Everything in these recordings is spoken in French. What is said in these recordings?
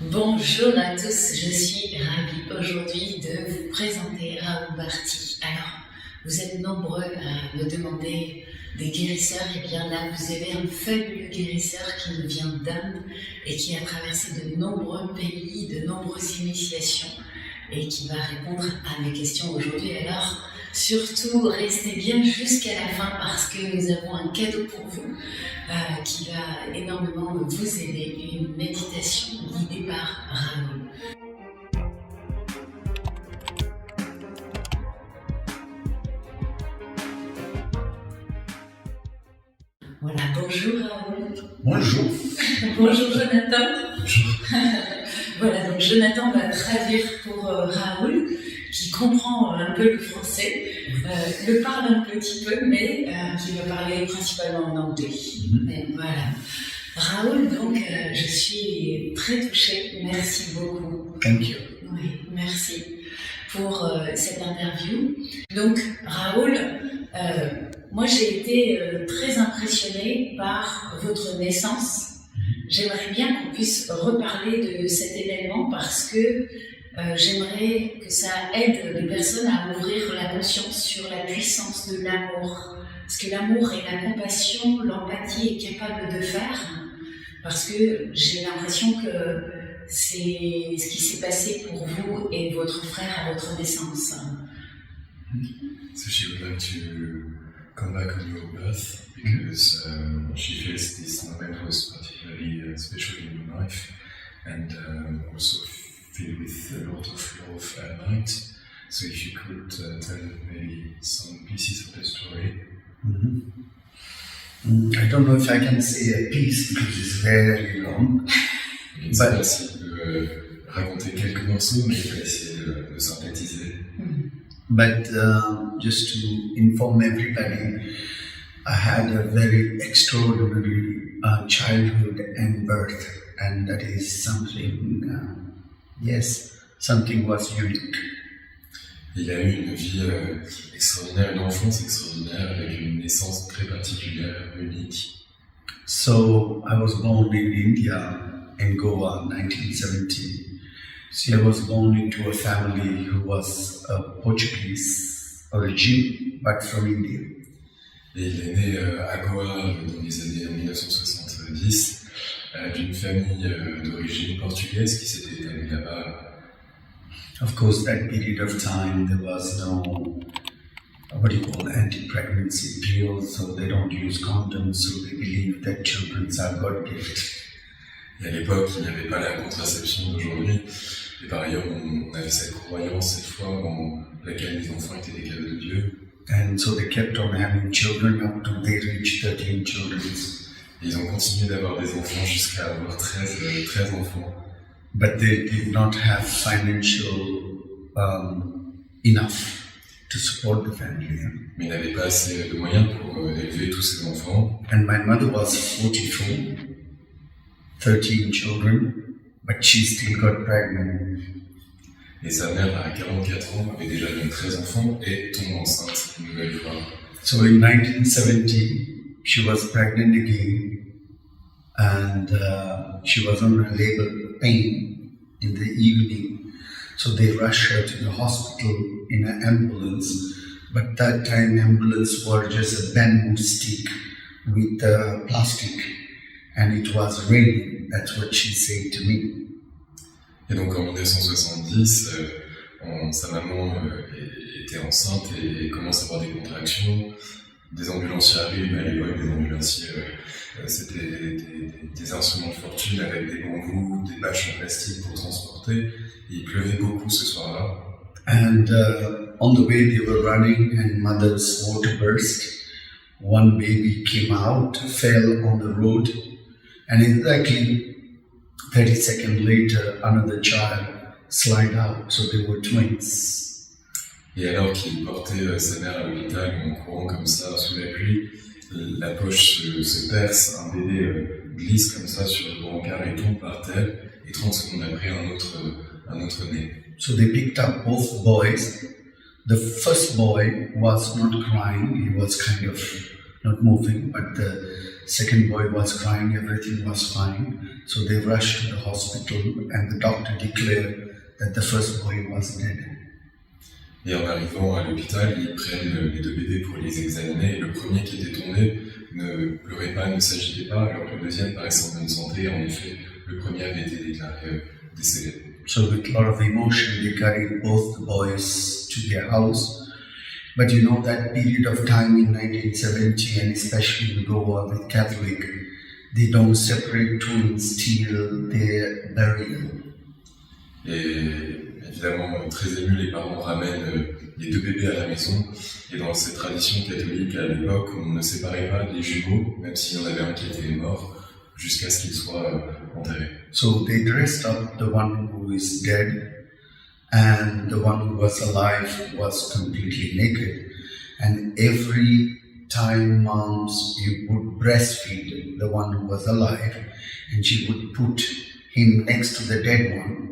Bonjour à tous, je suis ravie aujourd'hui de vous présenter Rahul Bharti. Alors, vous êtes nombreux à me demander des guérisseurs, et bien là vous avez un fabuleux guérisseur qui nous vient d'Inde et qui a traversé de nombreux pays, de nombreuses initiations et qui va répondre à mes questions aujourd'hui. Alors, surtout, restez bien jusqu'à la fin parce que nous avons un cadeau pour vous qui va énormément vous aider, une méditation guidée par Rahul. Voilà, bonjour Rahul. Bonjour. Bonjour Jonathan. Bonjour. Voilà, donc Jonathan va traduire pour Rahul, qui comprend un peu le français, le parle un petit peu, mais qui va parler principalement en anglais. Mais voilà. Rahul, donc, je suis très touchée. Merci beaucoup. Thank you. Oui, merci pour cette interview. Donc, Rahul, moi j'ai été très impressionnée par votre naissance. J'aimerais bien qu'on puisse reparler de cet événement parce que j'aimerais que ça aide les personnes à ouvrir la conscience sur la puissance de l'amour. Ce que l'amour et la compassion, l'empathie est capable de faire. Parce que j'ai l'impression que c'est ce qui s'est passé pour vous et votre frère à votre naissance. So she would like to come back on your birth because she feels this moment was particularly special in your life and also filled with a lot of love and light. So if you could tell maybe some pieces of the story. I don't know if I can say a piece because it's very long. Je ne sais pas si on peut raconter quelques morceaux, mais je vais essayer de synthétiser. But just to inform everybody, I had a very extraordinary childhood and birth, and that is something, something was unique. Il a eu une vie extraordinaire, une enfance extraordinaire, avec une naissance très particulière, unique. So I was born in India, in Goa, 1970. So I was born into a family who was of Portuguese origin, but from India. Et il est né à Goa dans les années 1970, d'une famille d'origine portugaise qui s'était établie là-bas. Of course, that period of time there was no, anti-pregnancy pills, so they don't use condoms, so they believe that children are God gift. Et à l'époque, il n'y avait pas la contraception d'aujourd'hui. Et par ailleurs, on avait cette croyance, cette foi en laquelle les enfants étaient des cadeaux de Dieu. And so they kept on having children up to they reached 13 children. Et ils ont continué d'avoir des enfants jusqu'à avoir 13 enfants. But they did not have financial enough to support the family. Mais ils n'avaient pas assez de moyens pour élever tous ces enfants. And my mother was 44, 13 children, but she still got pregnant. Et sa mère, à 44 ans, avait déjà donné 13 enfants et tombe enceinte une nouvelle fois. So in 1970, she was pregnant again, and she was on a labor pain in the evening. So they rushed her to the hospital in an ambulance, but that time ambulance were just a bamboo stick with plastic, and it was raining. That's what she said to me. Et donc en 1970, sa maman était enceinte et commence à avoir des contractions. Des ambulanciers arrivent, mais à l'époque des ambulanciers c'était des instruments de fortune avec des bambous, des bâches en plastique pour transporter. Et il pleuvait beaucoup ce soir-là. And on the way they were running and mother's water burst. One baby came out, fell on the road, and exactly 30 seconds later, another child slid out, so they were twins. Et alors qu'il portait sa mère à l'hôpital en courant comme ça sous la pluie, la poche se perce, un bébé glisse comme ça sur le brancard et tombe par terre, et 30 secondes après, un autre naît. So they picked up both boys. The first boy was not crying, he was kind of not moving, but the second boy was crying, everything was fine. So they rushed to the hospital and the doctor declared that the first boy was dead. Et en arrivant à l'hôpital, ils prennent les deux bébés pour les examiner. Et le premier qui était tombé ne pleurait pas, ne s'agitait pas, alors que le deuxième paraissait en bonne santé. En effet, le premier avait été déclaré décédé. So with a lot of emotion, they carried both the boys to their house. But you know that period of time in 1970, and especially in Goa with Catholic, they don't separate twins till their burial. Et évidemment, très émus, les parents ramènent les deux bébés à la maison. Et dans cette tradition catholique, à l'époque, on ne séparait pas les jumeaux, même s'il y en avait un qui était mort, jusqu'à ce qu'il soit enterré. So they dressed up the one who is dead, and the one who was alive was completely naked. And every time moms, you would breastfeed the one who was alive, and she would put him next to the dead one.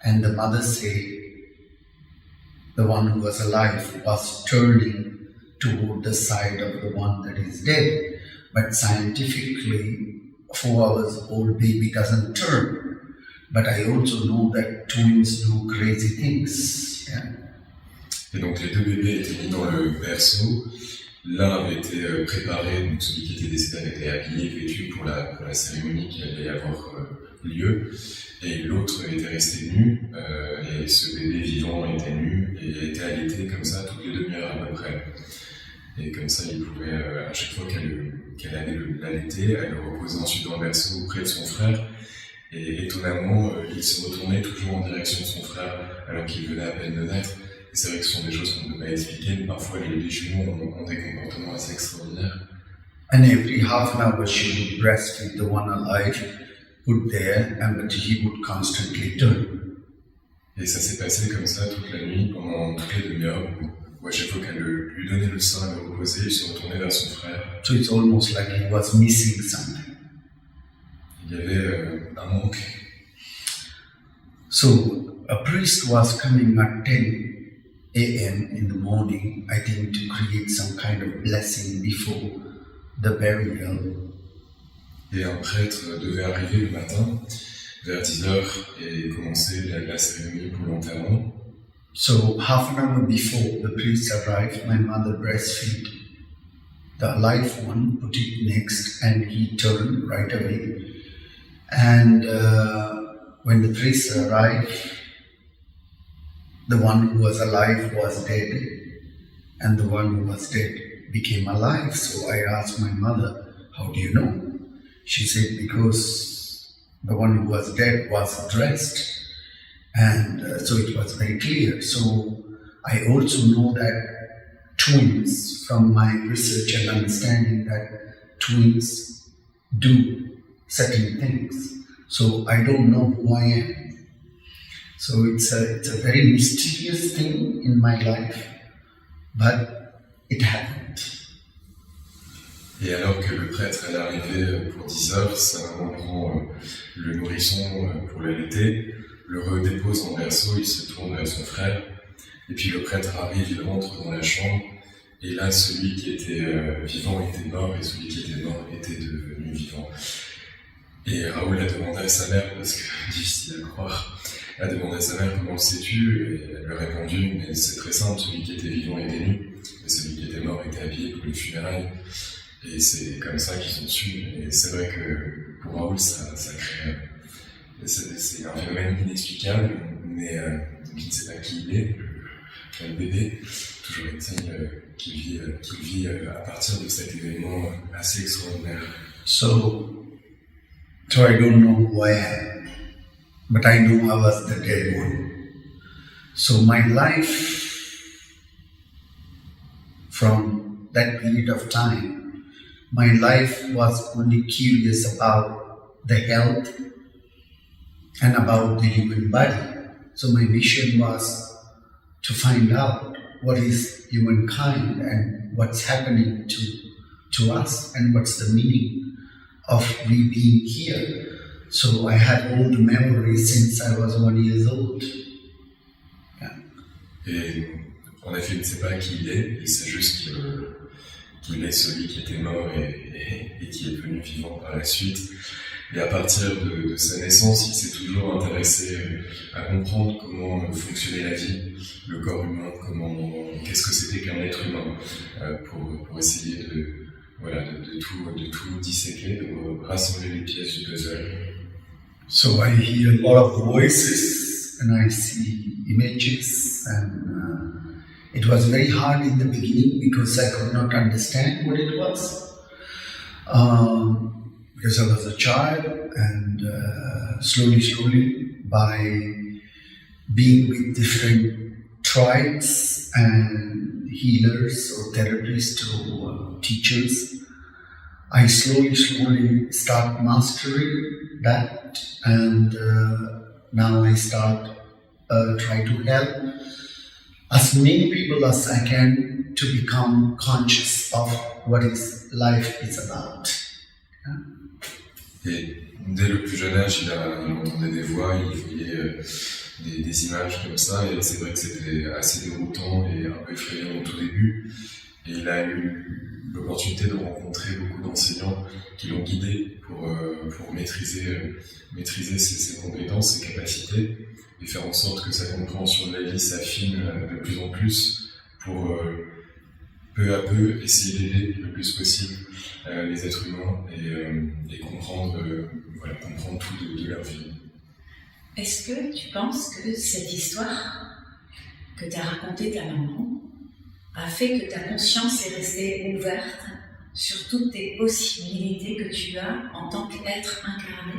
And the mother say, the one who was alive was turning toward the side of the one that is dead. But scientifically, 4 hours old baby doesn't turn. But I also know that twins do crazy things. Yeah? Et donc les deux bébés étaient mis dans le berceau. L'un avait été préparé, donc celui qui était décédé avait été habillé, vêtu pour la cérémonie qui allait avoir lieu. Et l'autre était resté nu, et ce bébé vivant était nu et était allaité comme ça toutes les demi-heures à peu près. Et comme ça, il pouvait, à chaque fois qu'elle allait l'allaiter, elle le reposait ensuite dans le berceau auprès de son frère. Et étonnamment, il se retournait toujours en direction de son frère alors qu'il venait à peine de naître. Et c'est vrai que ce sont des choses qu'on ne peut pas expliquer, mais parfois les jumeaux ont des comportements assez extraordinaires. And every half an hour she would breastfeed the one alive, put there, but he would constantly turn. Et ça s'est passé comme ça toute la nuit, pendant toutes les demi-heures, où à chaque fois qu'elle lui donnait le sein à le reposer, il se retournait vers son frère. So it's almost like he was missing something. Il y avait un manque. So a priest was coming at 10 a.m. in the morning, I think, to create some kind of blessing before the burial. Et un prêtre devait arriver le matin, vers 10h, et commencer la cérémonie pour l'enterrement. So half an hour before the priest arrived, my mother breastfed the alive one, put it next, and he turned right away. And when the priest arrived, the one who was alive was dead, and the one who was dead became alive. So I asked my mother, how do you know? She said, because the one who was dead was dressed, and so it was very clear. So I also know that twins, from my research and understanding, that twins do certain things. So I don't know who I am. So it's a very mysterious thing in my life, but it happened. Et alors que le prêtre est arrivé pour 10h, sa maman prend le nourrisson pour l'allaiter, le redépose dans le berceau, il se tourne vers son frère, et puis le prêtre arrive, il rentre dans la chambre, et là celui qui était vivant était mort, et celui qui était mort était devenu vivant. Et Raoul a demandé à sa mère, parce que difficile à croire, a demandé à sa mère comment le sais-tu, et elle lui a répondu, mais c'est très simple, celui qui était vivant était nu, et celui qui était mort était habillé pour les funérailles. Et c'est comme ça qu'ils ont su, et c'est vrai que pour Raoul ça crée, c'est un phénomène inexplicable, mais il ne sait pas qui il est, le bébé, toujours est-il qu'il vit à partir de cet événement assez extraordinaire. So I don't know who I am, but I know I was the dead one. So my life, from that period of time, my life was only curious about the health and about the human body. So my mission was to find out what is humankind and what's happening to us and what's the meaning of we being here. So I had all the memories since I was 1 year old. Yeah. Et en effet, il ne sait pas qui il est, il sait juste qu'il est celui qui était mort et qui est devenu vivant par la suite. Et à partir de sa naissance, il s'est toujours intéressé à comprendre comment fonctionnait la vie, le corps humain, qu'est-ce que c'était qu'un être humain, pour essayer de tout disséquer, de rassembler les pièces du puzzle. So I hear a lot of voices and I see images, and it was very hard in the beginning because I could not understand what it was. Because I was a child, and slowly, by being with different tribes and healers or therapists or teachers, I slowly start mastering that, and now I start try to help as many people as I can to become conscious of what life is about. Yeah? Et dès le plus jeune âge, il entendait des voix, il voyait des images comme ça, et c'est vrai que c'était assez déroutant et un peu effrayant au tout début. Et il a eu l'opportunité de rencontrer beaucoup d'enseignants qui l'ont guidé pour maîtriser ses compétences, ses capacités, et faire en sorte que sa compréhension de la vie s'affine de plus en plus pour peu à peu essayer d'aider le plus possible les êtres humains et comprendre tout de leur vie. Est-ce que tu penses que cette histoire que t'as racontée ta maman a fait que ta conscience est restée ouverte sur toutes tes possibilités que tu as en tant qu'être incarné?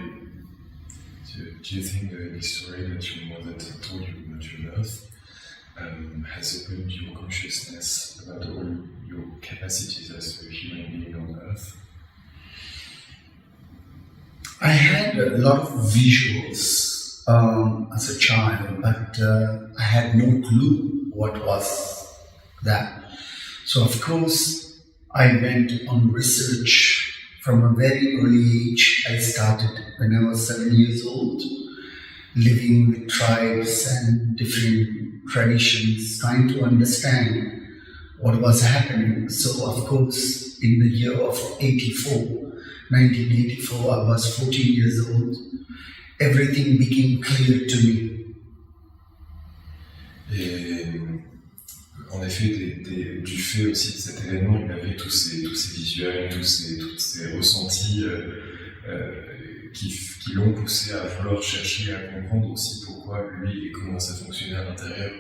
Do you think the story that your mother told you about your birth has opened your consciousness about all your capacities as a human being on earth? I had a lot of visuals as a child, but I had no clue what was that. So of course I went on research from a very early age. I started when I was 7 years old, living with tribes and different traditions, trying to understand what was happening. So of course in the year of 1984, I was 14 years old, everything became clear to me. Et en effet, du fait aussi de cet événement, il avait tous ces visuels, tous ces ressentis qui l'ont poussé à vouloir chercher à comprendre aussi pourquoi lui et comment ça fonctionnait à l'intérieur.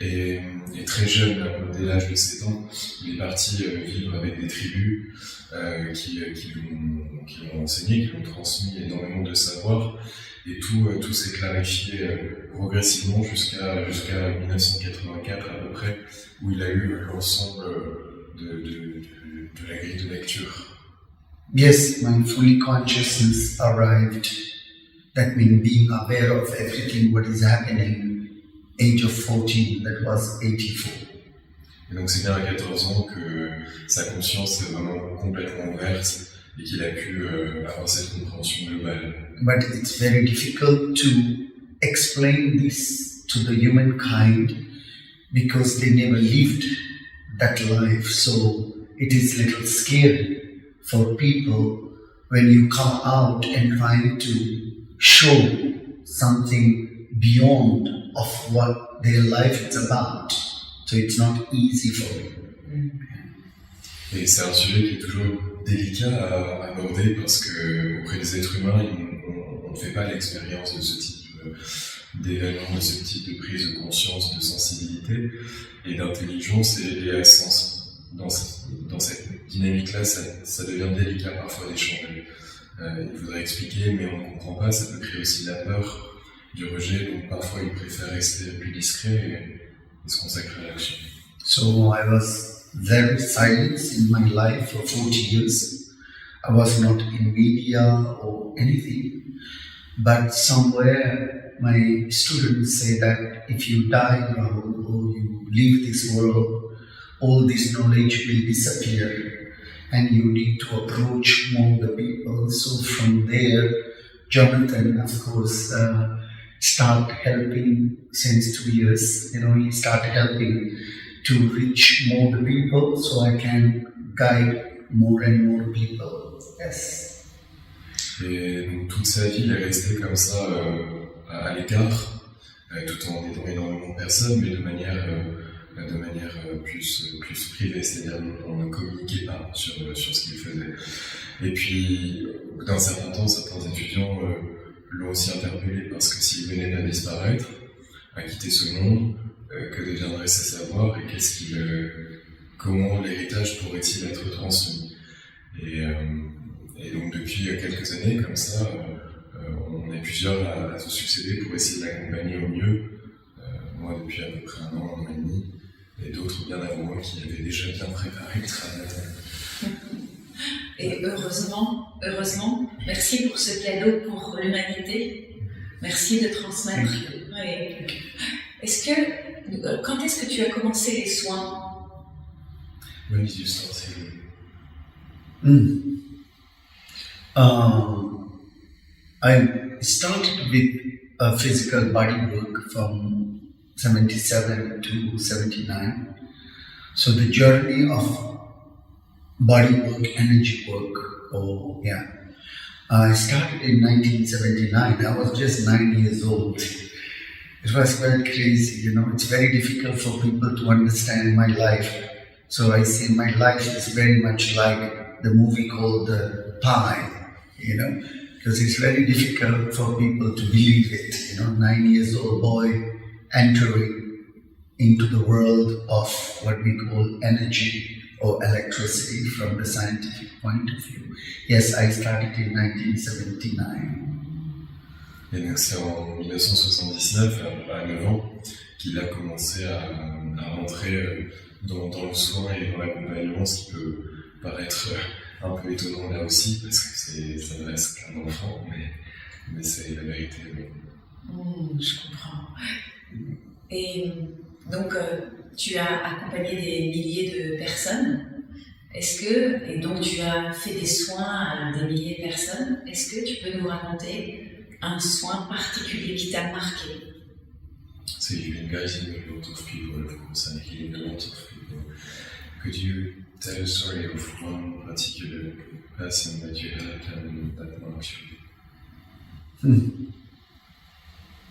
Et très jeune, dès l'âge de 7 ans, il est parti vivre avec des tribus qui l'ont enseigné, qui l'ont transmis énormément de savoir, et tout s'est clarifié progressivement jusqu'à 1984 à peu près, où il a eu l'ensemble de la grille de lecture. Yes, my fully consciousness arrived. That means being aware of everything what is happening. Age of 14, that was 84. Et donc c'est bien à 14 ans que sa conscience est vraiment complètement ouverte et qu'il a pu avoir cette compréhension globale. But it's very difficult to explain this to the humankind because they never lived that life. So it is a little scary for people when you come out and try to show something beyond of what their life is about. So it's not easy for me. Et c'est un sujet qui est toujours délicat à aborder parce que auprès des êtres humains, on ne fait pas l'expérience de ce type d'événement, de ce type de prise de conscience, de sensibilité et d'intelligence. Et dans cette dynamique-là, ça devient délicat parfois d'échanger. Il faudrait expliquer, mais on ne comprend pas. Ça peut créer aussi la peur du rejet, donc parfois il préfère rester plus discret et se consacrer à l'action. So I was very silent in my life for 40 years. I was not in media or anything, but somewhere my students say that if you die, Rahul, or you leave this world, all this knowledge will disappear and you need to approach more the people. So from there, Jonathan, of course, start helping since 2 years. He started helping to reach more the people so I can guide more and more people. Yes. Et donc toute sa vie, il est resté comme ça à l'écart, tout en aidant énormément de personnes, mais de manière plus privée, c'est-à-dire on ne communiquait pas sur ce qu'il faisait. Et puis, au bout d'un certain temps, certains étudiants l'ont aussi interpellé parce que s'il venait à disparaître, à quitter ce monde, que deviendraient ses savoirs et comment l'héritage pourrait-il être transmis. Et donc depuis quelques années, comme ça, on est plusieurs à se succéder pour essayer de l'accompagner au mieux. Moi depuis à peu près un an et demi, et d'autres bien avant moi qui avaient déjà bien préparé le travail. Et heureusement, merci pour ce cadeau pour l'humanité. Merci de transmettre. Ouais. Quand est-ce que tu as commencé les soins? When did you start healing? I started with physical body work from 77 to 79. So the journey of body work, energy work, I started in 1979. I was just 9 years old. It was very crazy, it's very difficult for people to understand my life. So I say my life is very much like the movie called The Pie, because it's very difficult for people to believe it, 9 years old boy entering into the world of what we call energy or electricity from the scientific point of view. Yes, I started in 1979. Et donc c'est en 1979, à 9 ans, qu'il a commencé à rentrer dans le soin et dans l'accompagnement, ce qui peut paraître un peu étonnant là aussi, parce que ça ne reste qu'un enfant, mais c'est la vérité. Je comprends. Et donc, tu as accompagné des milliers de personnes. Et donc tu as fait des soins à des milliers de personnes. Est-ce que tu peux nous raconter un soin particulier qui t'a marqué? So you've been guiding a lot of people, of course, and healing a lot of people. Could you tell a story of one particular person that you helped and that marked you?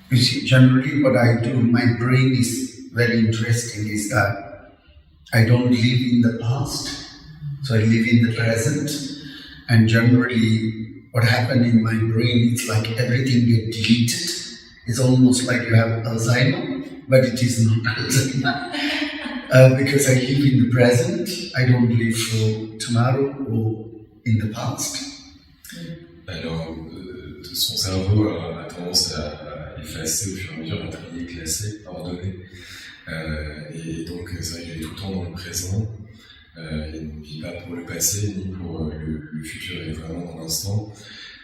You see, generally what I do, my brain is very interesting, is that I don't live in the past, so I live in the present, and generally what happened in my brain, it's like everything gets deleted. It's almost like you have Alzheimer, but it is not Alzheimer. Because I live in the present, I don't live for tomorrow or in the past. Alors, son cerveau a tendance à effacer au fur et à mesure, à trier, classer, ordonner. Et donc, c'est vrai qu'il est tout le temps dans le présent. Il ne vit pas pour le passé ni pour le futur, il est vraiment dans l'instant.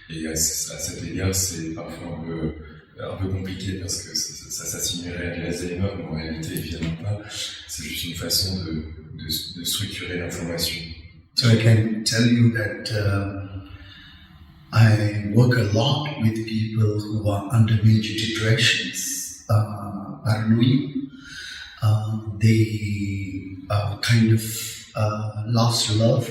Et à cet égard, c'est parfois un peu compliqué parce que ça s'assimilerait à de l'Alzheimer, mais en réalité, évidemment pas. C'est juste une façon de structurer l'information. So I can tell you that I work a lot with people who are under major depressions, paranoia. They kind of lost love,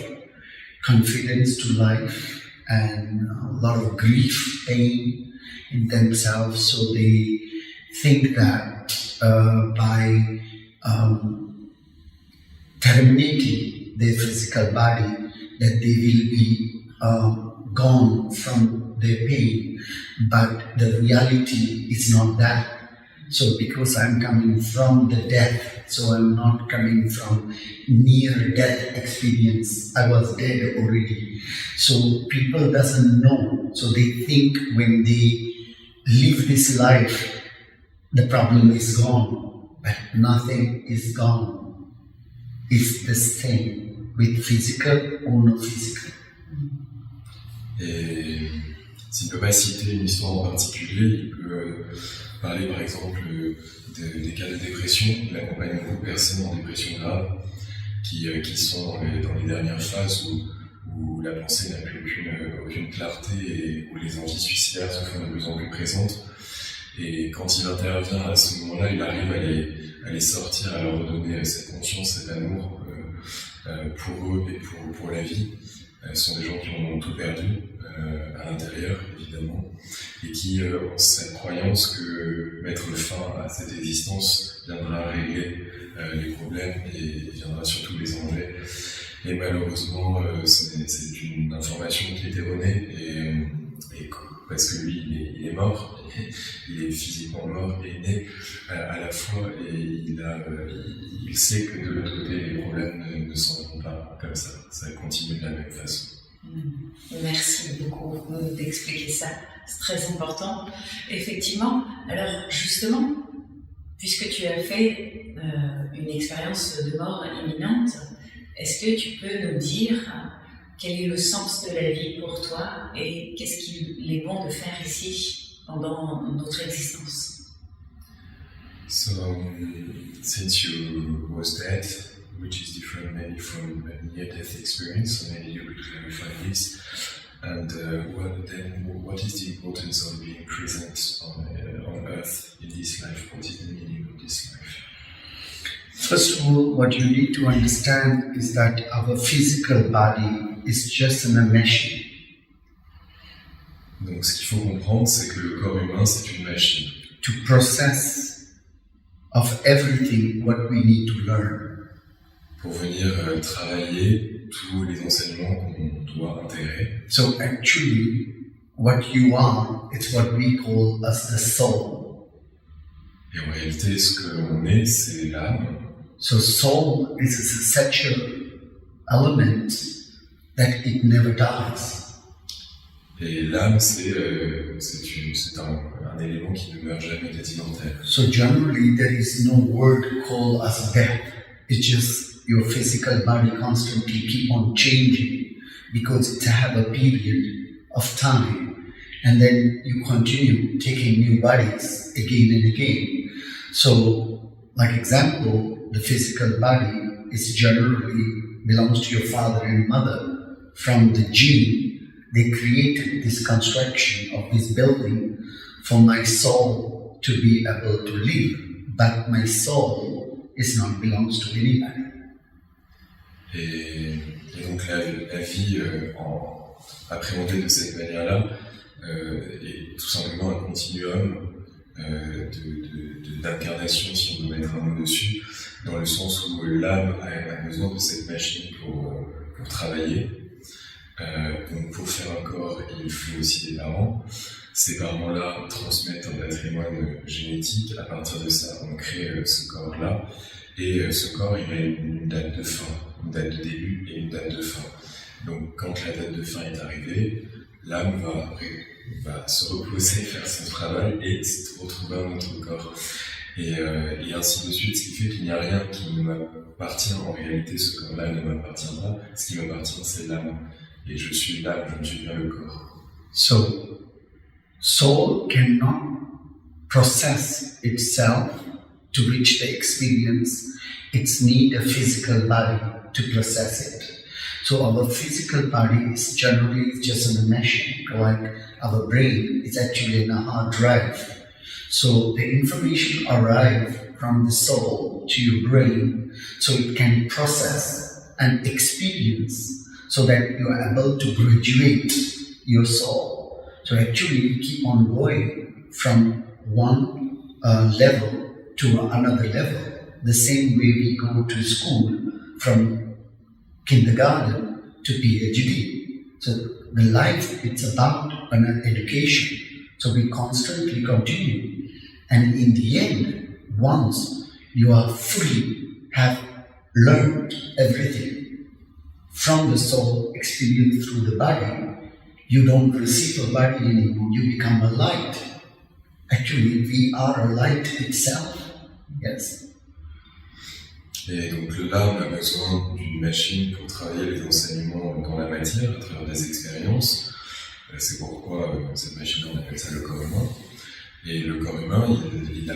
confidence to life, and a lot of grief, pain in themselves. So they think that by terminating their physical body, that they will be gone from their pain. But the reality is not that. So because I'm coming from the death, so I'm not coming from near-death experience. I was dead already. So people doesn't know. So they think when they live this life, the problem is gone. But nothing is gone. It's the same with physical or non physical. Et s'il ne peut pas citer une histoire en particulier, il peut parler par exemple des cas de dépression. Il accompagne beaucoup de personnes en dépression grave qui sont dans les dernières phases où la pensée n'a plus aucune clarté et où les envies suicidaires se font de plus en plus présentes. Et quand il intervient à ce moment-là, il arrive à les sortir, à leur redonner cette conscience, cet amour pour eux et pour la vie. Sont des gens qui ont tout perdu à l'intérieur, évidemment, et qui ont cette croyance que mettre fin à cette existence viendra régler les problèmes et viendra surtout les enlever. Et malheureusement, c'est une information qui est erronée, et parce que lui, il est mort, il est physiquement mort et né à la fois, et il sait que de l'autre côté, les problèmes ne s'en vont pas comme ça. Ça continue de la même façon. Merci beaucoup d'expliquer ça, c'est très important. Effectivement, alors justement, puisque tu as fait une expérience de mort imminente, est-ce que tu peux nous dire quel est le sens de la vie pour toi et qu'est-ce qu'il est bon de faire ici pendant notre existence? So, since you was dead, which is different maybe from a near-death experience, so maybe you could clarify this. And what is the importance of being present on Earth in this life? What is the meaning of this life? First of all, what you need to understand is that our physical body is just an machine. Donc, ce qu'il faut comprendre, c'est que le corps humain, c'est une machine. To process of everything what we need to learn. Pour venir travailler tous les enseignements qu'on doit intégrer. So actually, what you are, it's what we call as the soul. Et en réalité, ce que l'on est, c'est l'âme. So soul is a essential element that it never dies. Et l'âme, c'est un élément qui ne meurt jamais, d'être immortel. So generally, there is no word called as death. It's just your physical body constantly keep on changing because it have a period of time, and then you continue taking new bodies again and again. So, like example, the physical body is generally belongs to your father and mother. From the gene, they created this construction of this building for my soul to be able to live, but my soul is not belongs to anybody. Et donc la vie appréhendée de cette manière-là est tout simplement un continuum d'incarnation, si on veut mettre un mot dessus, dans le sens où l'âme a besoin de cette machine pour travailler. Donc pour faire un corps, il faut aussi des parents. Ces parents-là transmettent un patrimoine génétique. À partir de ça, on crée ce corps-là. Et ce corps, il a une date de fin, une date de début et une date de fin. Donc quand la date de fin est arrivée, l'âme va se reposer, faire son travail et retrouver un autre corps. Et ainsi de suite, ce qui fait qu'il n'y a rien qui ne m'appartient. En réalité, ce corps-là ne m'appartient pas. Ce qui m'appartient, c'est l'âme. Et je suis l'âme, je ne suis pas le corps. So, soul cannot process itself to reach the experience. It's need a physical body to process it. So our physical body is generally just a machine, like our brain is actually in a hard drive. So the information arrives from the soul to your brain, so it can process and experience, so that you are able to graduate your soul. So actually you keep on going from one level to another level. The same way we go to school from kindergarten to PhD. So the life, it's about an education. So we constantly continue. And in the end, once you are fully have learned everything from the soul experience through the body, you don't receive a body anymore, you become a light. Actually, we are a light itself. Yes. Et donc l'âme a besoin d'une machine pour travailler les enseignements dans la matière à travers des expériences. C'est pourquoi cette machine, on appelle ça le corps humain. Et le corps humain, il a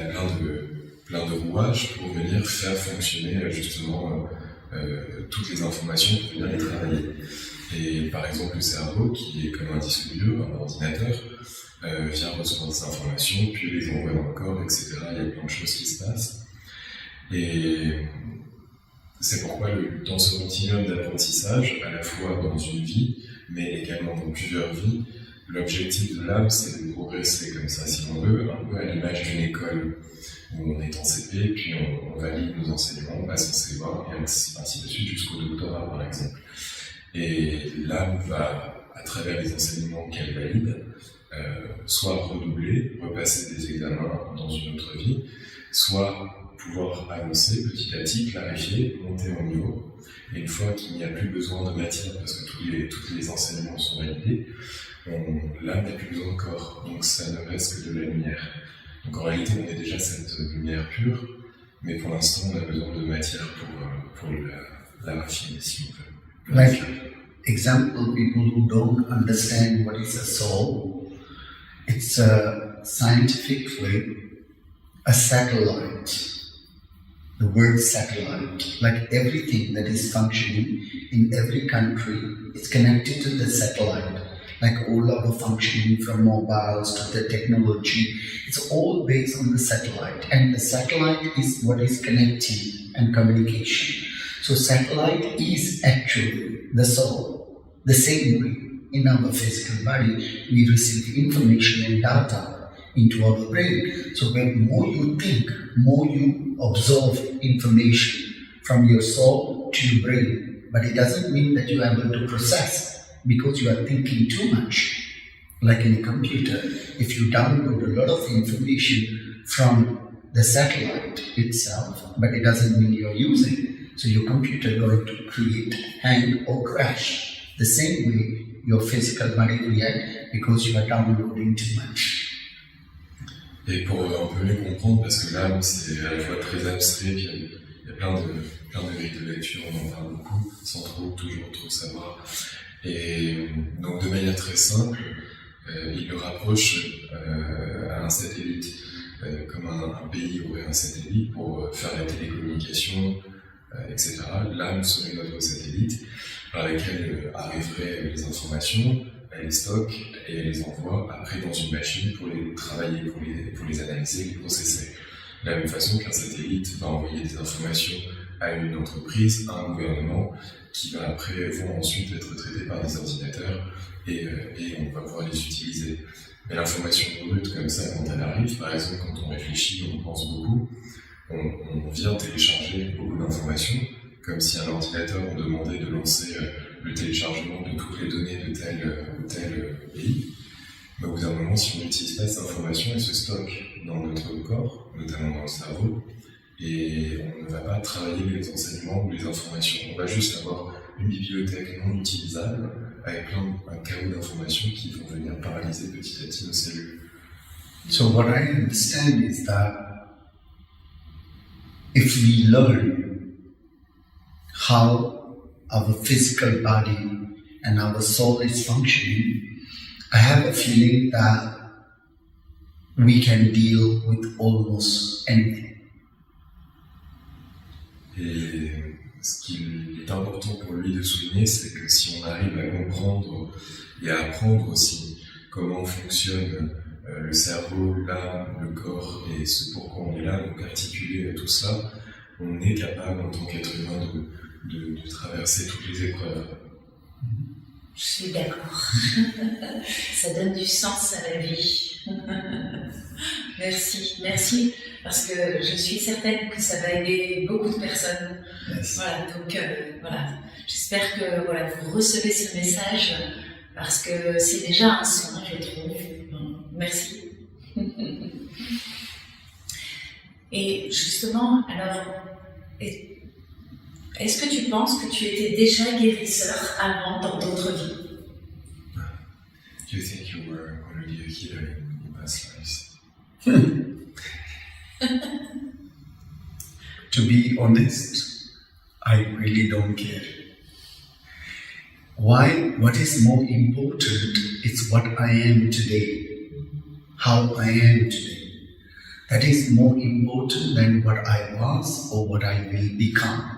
plein de rouages pour venir faire fonctionner justement toutes les informations pour venir les travailler. Et par exemple le cerveau, qui est comme un disque dur, un ordinateur, vient recevoir des informations, puis les envoie dans le corps, etc. Il y a plein de choses qui se passent. Et C'est pourquoi dans ce continuum d'apprentissage, à la fois dans une vie, mais également dans plusieurs vies, l'objectif de l'âme, c'est de progresser comme ça, si l'on veut, un peu à l'image d'une école où on est en CP, puis on valide nos enseignements, on passe en C20, et ainsi de suite jusqu'au doctorat, par exemple. Et l'âme va, à travers les enseignements qu'elle valide, soit redoubler, repasser des examens dans une autre vie, soit pouvoir avancer petit à petit, clarifier, monter en niveau. Et une fois qu'il n'y a plus besoin de matière, parce que tous les enseignements sont validés, l'âme n'a plus besoin de corps, donc ça ne reste que de la lumière. Donc en réalité, on est déjà cette lumière pure, mais pour l'instant, on a besoin de matière pour la raffiner, si on veut. Like, example, people who don't understand what is a soul, it's scientifically a satellite. The word satellite, like everything that is functioning in every country, is connected to the satellite. Like all our functioning from mobiles to the technology, it's all based on the satellite. And the satellite is what is connecting and communication. So satellite is actually the soul. The same way in our physical body, we receive information and data into our brain. So when more you think, more you absorb information from your soul to your brain. But it doesn't mean that you are able to process because you are thinking too much. Like in a computer, if you download a lot of information from the satellite itself, but it doesn't mean you're using it. So your computer is going to create, hang or crash. The same way your physical body reacts because you are downloading too much. Et pour un peu mieux comprendre, parce que l'âme c'est à la fois très abstrait, puis il y a plein de grilles de lecture, on en parle beaucoup, sans toujours trop savoir. Et donc de manière très simple, il le rapproche à un satellite, comme un pays aurait un satellite pour faire la télécommunication, etc. L'âme serait notre satellite, par laquelle arriveraient les informations, elle les stocke et elle les envoie après dans une machine pour les travailler, pour les analyser, les processer. De la même façon qu'un satellite va envoyer des informations à une entreprise, à un gouvernement, qui vont ensuite être traités par des ordinateurs et on va pouvoir les utiliser. Mais l'information brute comme ça, quand elle arrive, par exemple quand on réfléchit, on pense beaucoup, on vient télécharger beaucoup d'informations, comme si un ordinateur on demandait de lancer le téléchargement de toutes les données de tel ou tel pays. Mais au bout d'un moment, si on n'utilise pas ces informations, elles se stockent dans notre corps, notamment dans le cerveau, et on ne va pas travailler les enseignements ou les informations. On va juste avoir une bibliothèque non utilisable avec un chaos d'informations qui vont venir paralyser petit à petit nos cellules. So what I understand is that if we learn how our physical body and our soul is functioning, I have a feeling that we can deal with almost anything. Et ce qu'il est important pour lui de souligner, c'est que si on arrive à comprendre et à apprendre aussi comment fonctionne le cerveau, l'âme, le corps et ce pourquoi on est là, donc articuler tout ça, on est capable en tant qu'être humain de traverser toutes les épreuves. Je suis d'accord. Ça donne du sens à la vie. Merci, parce que je suis certaine que ça va aider beaucoup de personnes. Yes. Voilà, donc j'espère que vous recevez ce message parce que c'est déjà un soin, je trouve. Merci. Et justement, alors, est-ce que tu penses que tu étais déjà guérisseur avant dans d'autres vies? Do you think you were already a healer in past lives? To be honest, I really don't care. Why? What is more important is what I am today, how I am today. That is more important than what I was or what I will become.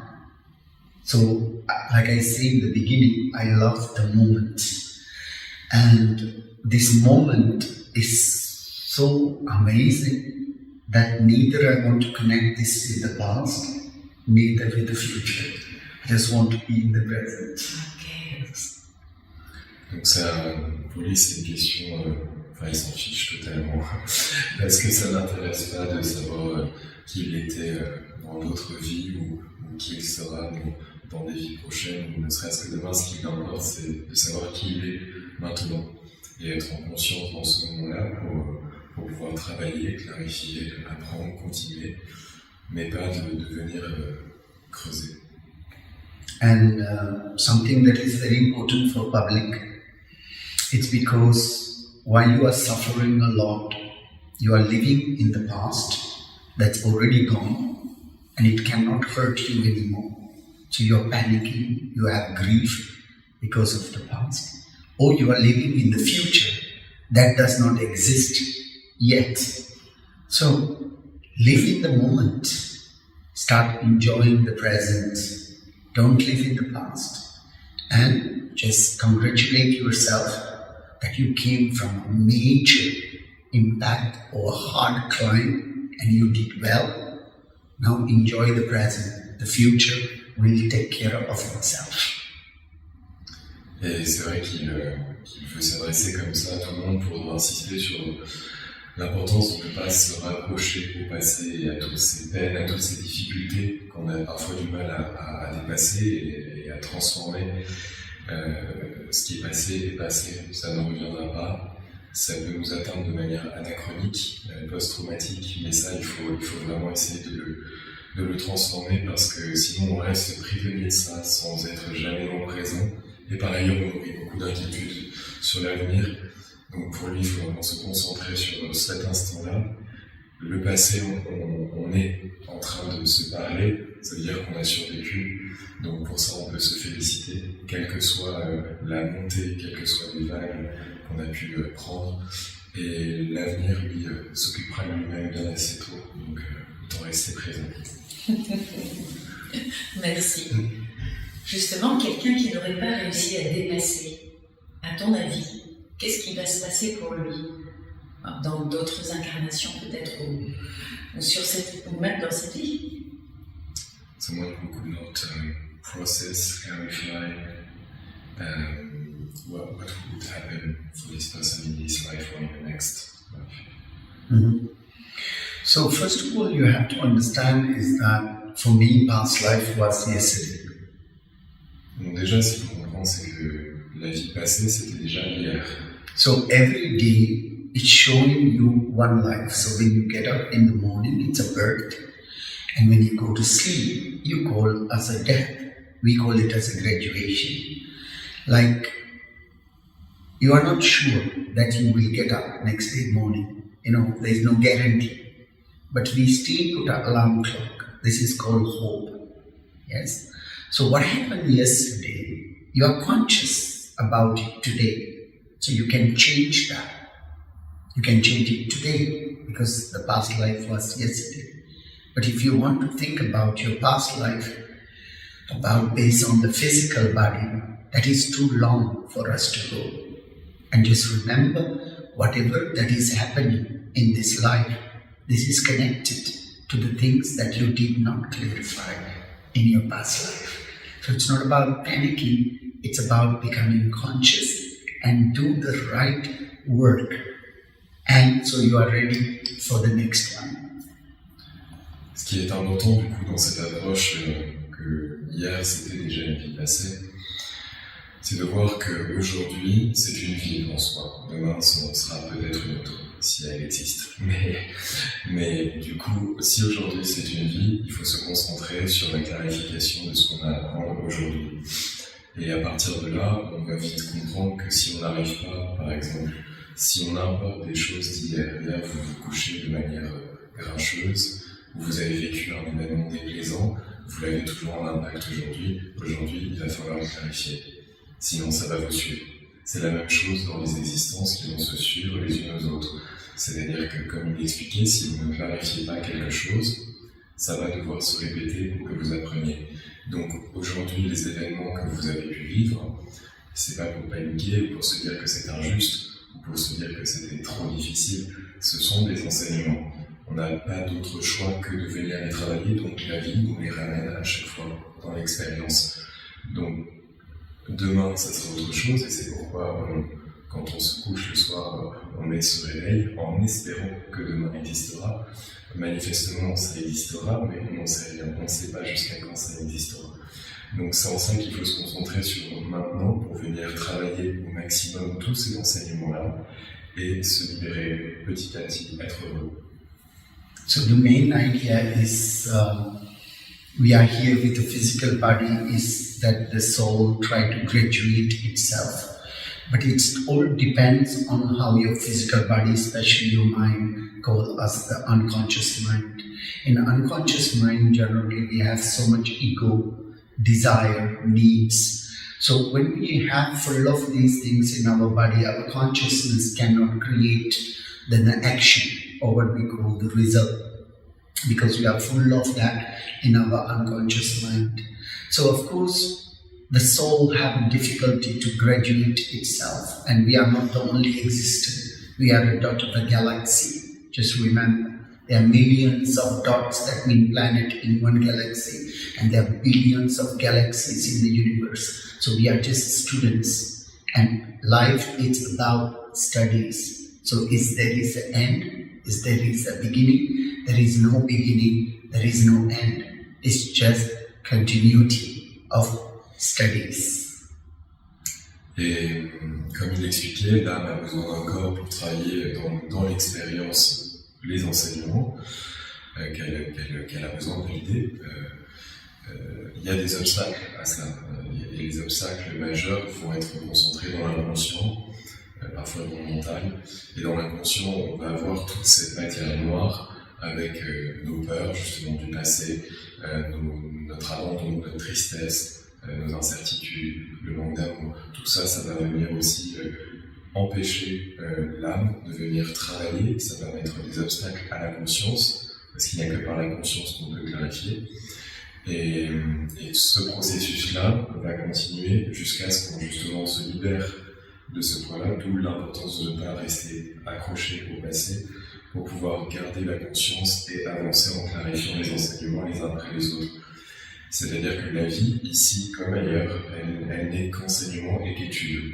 So, like I said in the beginning, I love the moment. And this moment is so amazing that neither I want to connect this with the past, neither with the future. I just want to be in the present. Ok. Donc ça, pour lui, c'est une question, il s'en fiche totalement, parce que ça n'intéresse pas de savoir qui il était dans d'autres vies ou qui il sera dans des vies prochaines, ou ne serait-ce que demain. Ce qui l'importe, c'est de savoir qui il est maintenant et être en conscience dans ce moment-là pour pouvoir travailler, clarifier, apprendre, continuer, mais pas de venir creuser. And something that is very important for public, it's because while you are suffering a lot, you are living in the past that's already gone and it cannot hurt you anymore. So you are panicking, you have grief because of the past, or you are living in the future that does not exist yet. So live in the moment, start enjoying the present, don't live in the past, and just congratulate yourself that you came from a major impact or a hard climb and you did well. Now enjoy the present. The future will take care of itself. Et c'est vrai qu'il veut s'adresser comme ça à tout le monde pour insister sur l'importance de ne pas se raccrocher au passé et à toutes ces peines, à toutes ces difficultés qu'on a parfois du mal à dépasser et à transformer. Ce qui est passé, ça ne reviendra pas. Ça peut nous atteindre de manière anachronique, post-traumatique, mais ça, il faut vraiment essayer de le transformer, parce que sinon on reste prisonnier de ça sans être jamais dans le présent. Et par ailleurs, on nourrit beaucoup d'inquiétudes sur l'avenir. Donc pour lui, il faut vraiment se concentrer sur cet instant-là. Le passé, on est en train de se parler, ça veut dire qu'on a survécu. Donc pour ça, on peut se féliciter, quelle que soit la montée, quelles que soient les vagues qu'on a pu prendre. Et l'avenir, lui, s'occupera lui-même bien assez tôt. Donc autant rester présent. Merci. Justement, quelqu'un qui n'aurait pas réussi à dépasser, à ton avis, qu'est-ce qui va se passer pour lui dans d'autres incarnations peut-être, ou sur cette, ou même dans cette vie? Someone who could not process, clarify what would happen for this person in this life or in the next life. Mm-hmm. So first of all, you have to understand is that for me, past life was yesterday. Donc déjà, ce qu'il faut comprendre, c'est que la vie passée, c'était déjà hier. So every day, it's showing you one life. So when you get up in the morning, it's a birth. And when you go to sleep, you call as a death. We call it as a graduation. Like, you are not sure that you will get up next day morning. You know, there is no guarantee. But we still put an alarm clock. This is called hope. Yes? So what happened yesterday, you are conscious about it today. So you can change that. You can change it today because the past life was yesterday. But if you want to think about your past life, about based on the physical body, that is too long for us to go. And just remember, whatever that is happening in this life, this is connected to the things that you did not clarify in your past life. So it's not about panicking, it's about becoming conscious and do the right work. And so you are ready for the next one. Ce qui est important du coup dans cette approche que hier c'était déjà une vie passée, c'est de voir qu'aujourd'hui c'est une vie en soi. Demain ce sera peut-être une autre, si elle existe. Mais du coup, si aujourd'hui c'est une vie, il faut se concentrer sur la clarification de ce qu'on a à apprendre aujourd'hui. Et à partir de là, on va vite comprendre que si on n'arrive pas, par exemple, si on importe des choses d'hier, hier vous vous couchez de manière grincheuse, ou vous avez vécu un événement déplaisant, vous l'avez toujours en impact aujourd'hui, il va falloir le clarifier. Sinon ça va vous suivre. C'est la même chose dans les existences qui vont se suivre les unes aux autres. C'est-à-dire que, comme il l'expliquait, si vous ne clarifiez pas quelque chose, ça va devoir se répéter pour que vous appreniez. Donc aujourd'hui, les événements que vous avez pu vivre, c'est pas pour paniquer ou pour se dire que c'est injuste ou pour se dire que c'était trop difficile. Ce sont des enseignements. on n'a pas d'autre choix que de venir les travailler, donc la vie nous les ramène à chaque fois dans l'expérience. Donc demain, ça sera autre chose, et c'est pourquoi quand on se couche le soir, on met ce réveil en espérant que demain existera. Manifestement, ça existera, mais on n'en sait rien, on ne sait pas jusqu'à quand ça existera. Donc c'est en ça qu'il faut se concentrer sur maintenant pour venir travailler au maximum tous ces enseignements-là et se libérer petit à petit, être heureux. So the main idea is we are here with the physical body, is that the soul try to graduate itself. But it all depends on how your physical body, especially your mind, called as the unconscious mind. In the unconscious mind, generally we have so much ego, desire, needs. So when we have full of these things in our body, our consciousness cannot create the action, or what we call the result, because we are full of that in our unconscious mind. So of course, the soul have difficulty to graduate itself, and we are not the only existence. We are a dot of a galaxy. Just remember, there are millions of dots, that mean planet in one galaxy, and there are billions of galaxies in the universe. So we are just students, and life is about studies. So there is an end, there is a beginning, there is no beginning, there is no end. It's just continuity of studies. Et comme il expliquait, l'âme a besoin d'un corps pour travailler dans l'expérience, les enseignements qu'elle a besoin de valider. Il y a des obstacles à cela. Et les obstacles majeurs vont être concentrés dans l'inconscient, parfois dans le mental. Et dans l'inconscient, on va avoir toute cette matière noire avec nos peurs justement du passé, notre abandon, notre tristesse, nos incertitudes, le manque d'amour. Tout ça, ça va venir aussi empêcher l'âme de venir travailler. Ça va mettre des obstacles à la conscience, parce qu'il n'y a que par la conscience qu'on peut clarifier. Et ce processus-là va continuer jusqu'à ce qu'on justement se libère de ce poids-là, d'où l'importance de ne pas rester accroché au passé pour pouvoir garder la conscience et avancer en clarifiant les enseignements les uns après les autres. C'est-à-dire que la vie, ici comme ailleurs, elle n'est qu'enseignement et qu'étude.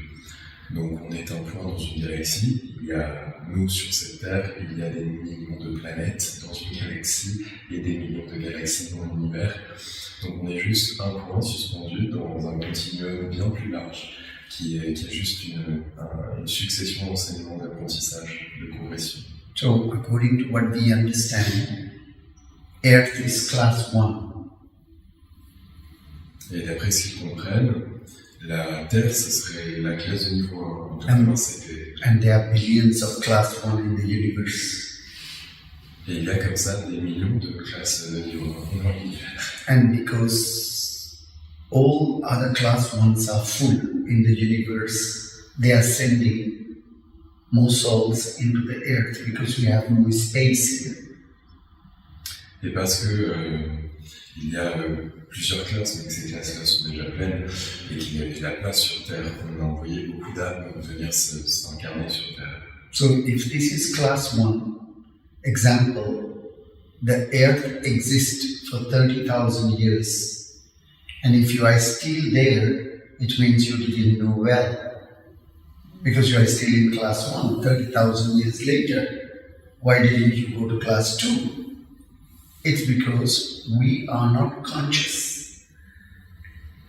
Donc on est un point dans une galaxie, il y a nous sur cette Terre, il y a des millions de planètes dans une galaxie et des millions de galaxies dans l'univers. Donc on est juste un point suspendu dans un continuum bien plus large qui est juste une succession d'enseignements, d'apprentissage, de progression. So according to what we understand, Earth is class 1. Et d'après ce qu'ils comprennent, la Terre, ce serait la classe de niveau 1. And there are billions of class 1 in the universe. Et il y a comme ça des millions de classes de niveau 1 dans l'univers. And because all other class 1s are full in the universe, they are sending more souls into the earth because we have no space here. Et parce que il y a plusieurs classes, mais que ces classes-là sont déjà pleines et qu'il y avait de la place sur Terre, on a envoyé beaucoup d'âmes venir s'incarner sur Terre. So if this is class 1, example, the earth exists for 30,000 years, and if you are still there, it means you didn't know well, because you are still in class 1, 30,000 years later. Why didn't you go to class 2? It's because we are not conscious.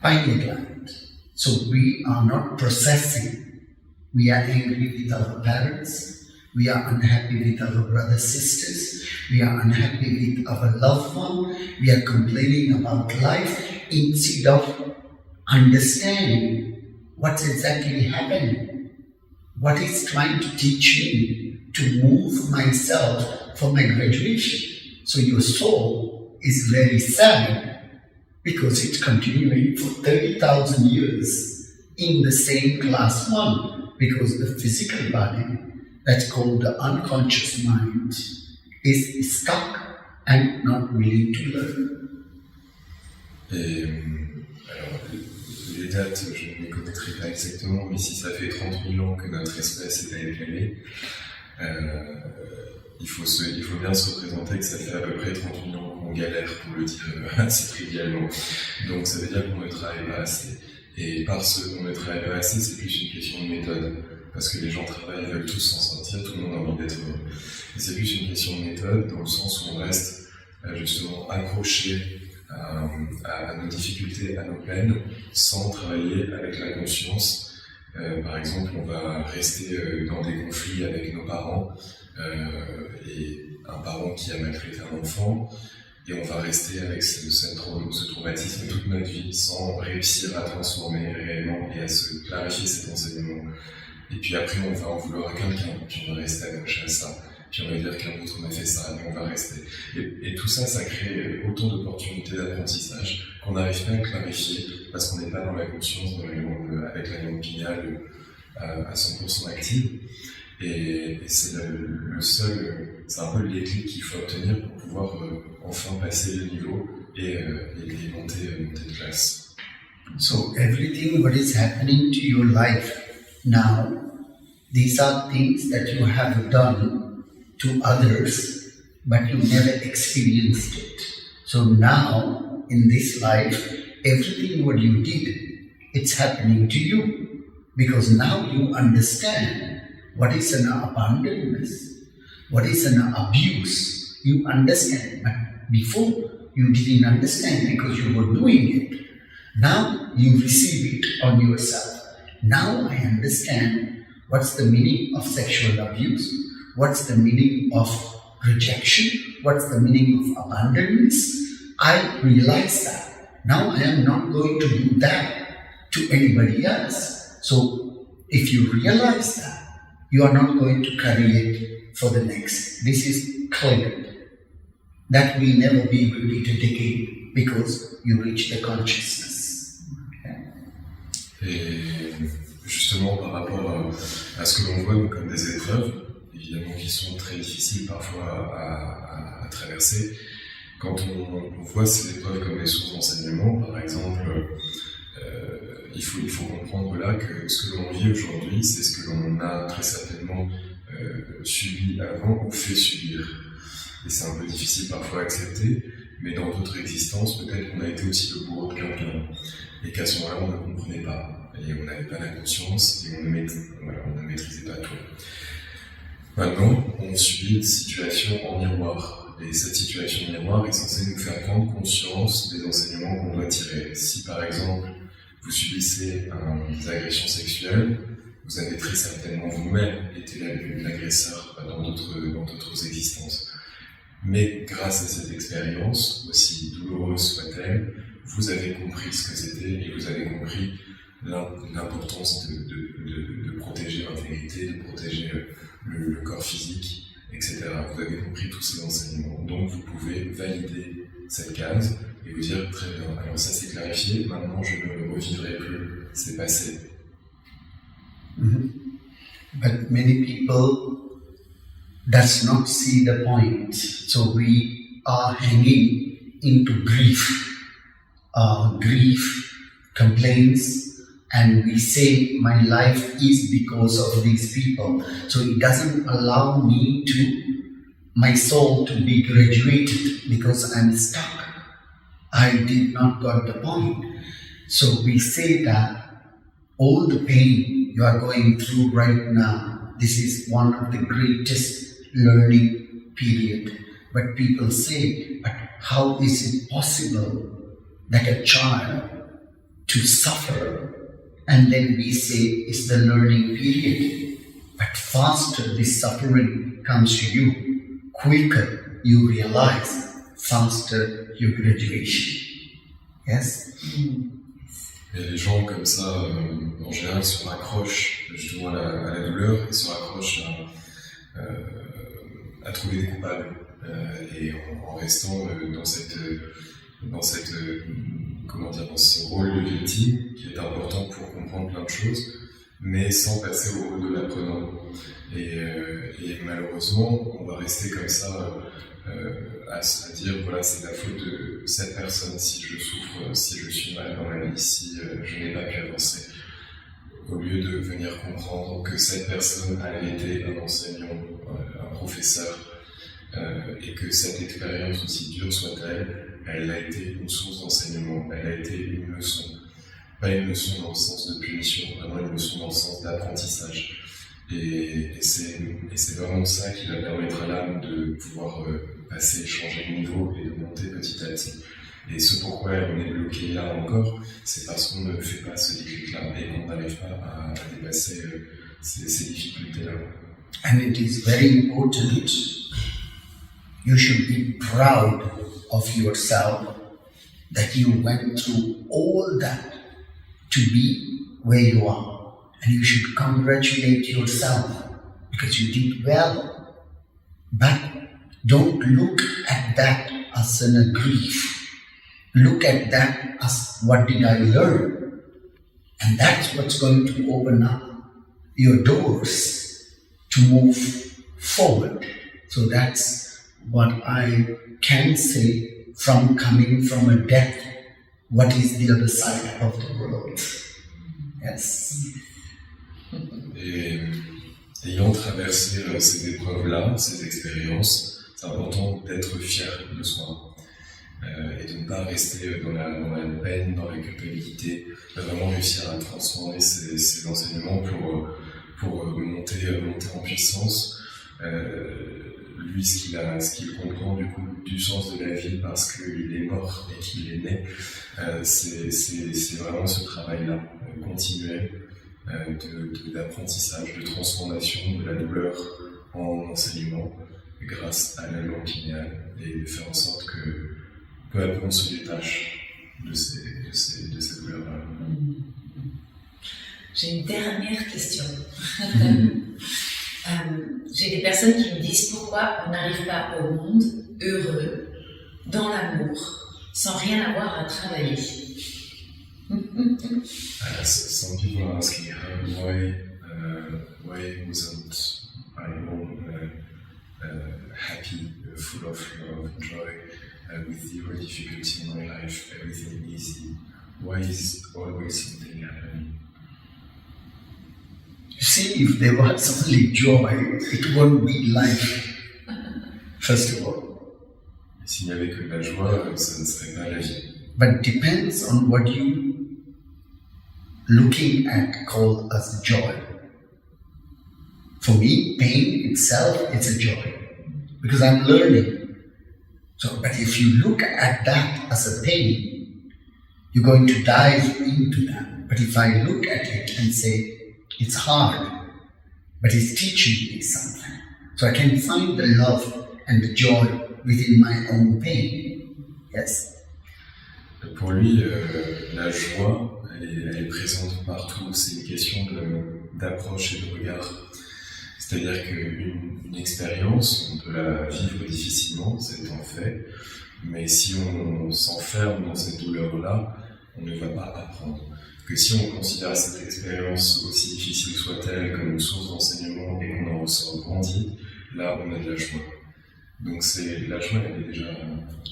Pineal gland. So we are not processing. We are angry with our parents. We are unhappy with our brothers, sisters. We are unhappy with our loved one. We are complaining about life instead of understanding what's exactly happening. What is trying to teach me to move myself for my graduation. So your soul is very sad because it's continuing for 30,000 years in the same class 1, because the physical body, that's called the unconscious mind, is stuck and not willing to learn. Et alors, les dates, je ne les connaîtrai pas exactement, mais si ça fait 30 000 ans que notre espèce est à éclater, Il faut bien se représenter que ça fait à peu près 30 millions qu'on galère, pour le dire assez trivialement. Donc ça veut dire qu'on ne travaille pas assez. Et parce qu'on ne travaille pas assez, c'est plus une question de méthode. Parce que les gens travaillent, ils veulent tous s'en sortir, tout le monde a envie d'être heureux. Et c'est plus une question de méthode, dans le sens où on reste justement accroché à nos difficultés, à nos peines, sans travailler avec la conscience. Par exemple, on va rester dans des conflits avec nos parents, et un parent qui a maltraité un enfant, et on va rester avec ce traumatisme toute notre vie sans réussir à transformer réellement et à se clarifier cet enseignement. Et puis après, on va en vouloir à quelqu'un, puis on va rester accroché à ça, puis on va dire qu'un autre m'a fait ça, mais on va rester. Et tout ça, ça crée autant d'opportunités d'apprentissage qu'on n'arrive pas à clarifier parce qu'on n'est pas dans la conscience, avec la langue pinéale à 100% active. Et c'est c'est un peu le déclic qu'il faut obtenir pour pouvoir enfin passer le niveau et monter de classe. So everything what is happening to your life now, these are things that you have done to others, but you never experienced it. So now, in this life, everything what you did, it's happening to you. Because now you understand what is an abandonness, what is an abuse. You understand, but before you didn't understand because you were doing it. Now you receive it on yourself. Now I understand what's the meaning of sexual abuse, what's the meaning of rejection, what's the meaning of abandonment. I realize that. Now I am not going to do that to anybody else. So if you realize that, you are not going to carry it for the next. This is clear. That will never be repeated again because you reach the consciousness. Okay. Et justement, par rapport à ce que l'on voit comme des épreuves, évidemment qui sont très difficiles parfois à traverser, quand on voit ces épreuves comme des sources d'enseignement, par exemple, il faut comprendre là que ce que l'on vit aujourd'hui, c'est ce que l'on a très certainement subi avant ou fait subir. Et c'est un peu difficile parfois à accepter, mais dans d'autres existences, peut-être qu'on a été aussi le bourreau de quelqu'un, et qu'à ce moment-là, on ne comprenait pas, et on n'avait pas la conscience, et on ne maîtrisait pas tout. Maintenant, on subit une situation en miroir, et cette situation en miroir est censée nous faire prendre conscience des enseignements qu'on doit tirer. Si par exemple, vous subissez des agressions sexuelles, vous avez très certainement vous-même été l'agresseur dans d'autres existences. Mais grâce à cette expérience, aussi douloureuse soit-elle, vous avez compris ce que c'était et vous avez compris l'importance de protéger l'intégrité, de protéger le corps physique, etc. Vous avez compris tous ces enseignements. Donc vous pouvez valider cette case et vous dire très bien, alors ça c'est clarifié, maintenant je ne le revivrai plus, c'est passé. Mm-hmm. But many people does not see the point. So we are hanging into grief. Grief, complaints, and we say my life is because of these people. So it doesn't allow my soul to be graduated because I'm stuck. I did not got the point. So we say that all the pain you are going through right now, this is one of the greatest learning period. But people say, but how is it possible that a child to suffer, and then we say it's the learning period. But faster this suffering comes to you, quicker you realize, faster your graduation. Yes? Et les gens comme ça, en général, se raccrochent justement à la douleur, ils se raccrochent à trouver des coupables. Et en restant dans ce rôle de victime qui est important pour comprendre plein de choses, mais sans passer au rôle de l'apprenant. Et malheureusement, on va rester comme ça à dire voilà, c'est la faute de cette personne si je souffre, si je suis mal dans ma vie, si je n'ai pas pu avancer. au lieu de venir comprendre que cette personne a été un enseignant, un professeur, et que cette expérience, aussi dure soit-elle, elle a été une source d'enseignement, elle a été une leçon. Pas une leçon dans le sens de punition, vraiment une leçon dans le sens d'apprentissage. Et c'est vraiment ça qui va permettre à l'âme de pouvoir passer, changer de niveau et de monter petit à petit. Et ce pourquoi on est bloqué là encore, c'est parce qu'on ne fait pas ce déclic-là et qu'on n'arrive pas à dépasser ces difficultés-là. And it is very important. You should be proud of yourself that you went through all that to be where you are. And you should congratulate yourself because you did well. But don't look at that as a grief. Look at that as what did I learn? And that's what's going to open up your doors to move forward. So that's what I can say from coming from a death. What is the other side of the world? Yes. Et ayant traversé ces épreuves-là, ces expériences, c'est important d'être fier de soi. Et de ne pas rester dans la peine, dans la culpabilité, de vraiment réussir à transformer ces enseignements pour monter en puissance. Lui, ce qu'il comprend du coup du sens de la vie parce qu'il est mort et qu'il est né, c'est vraiment ce travail-là continuel d'apprentissage, de transformation de la douleur en enseignement grâce à la loi linéale et de faire en sorte que peu à peu on se détache de cette douleur-là. J'ai une dernière question. J'ai des personnes qui me disent pourquoi on n'arrive pas au monde heureux, dans l'amour, sans rien avoir à travailler. Some people are asking why wasn't I born happy, full of love, joy, with zero difficulty in my life, everything easy? Why is always something happening? You see, if there was only joy, it won't be life, first of all. S'il n'y avait que de la joie, ça ne serait pas la vie. But it depends on what you looking at called as joy. For me, pain itself is a joy because I'm learning. So, but if you look at that as a pain, you're going to dive into that. But if I look at it and say, it's hard, but it's teaching me something. So I can find the love and the joy within my own pain. Yes. Pour lui, la joie, elle est présente partout. C'est une question d'approche et de regard. C'est-à-dire qu'une expérience, on peut la vivre difficilement, c'est un fait, mais si on s'enferme dans cette douleur-là, on ne va pas apprendre. Que si on considère cette expérience, aussi difficile soit-elle, comme une source d'enseignement et qu'on en ressort grandi, là on a de la joie. Donc la joie,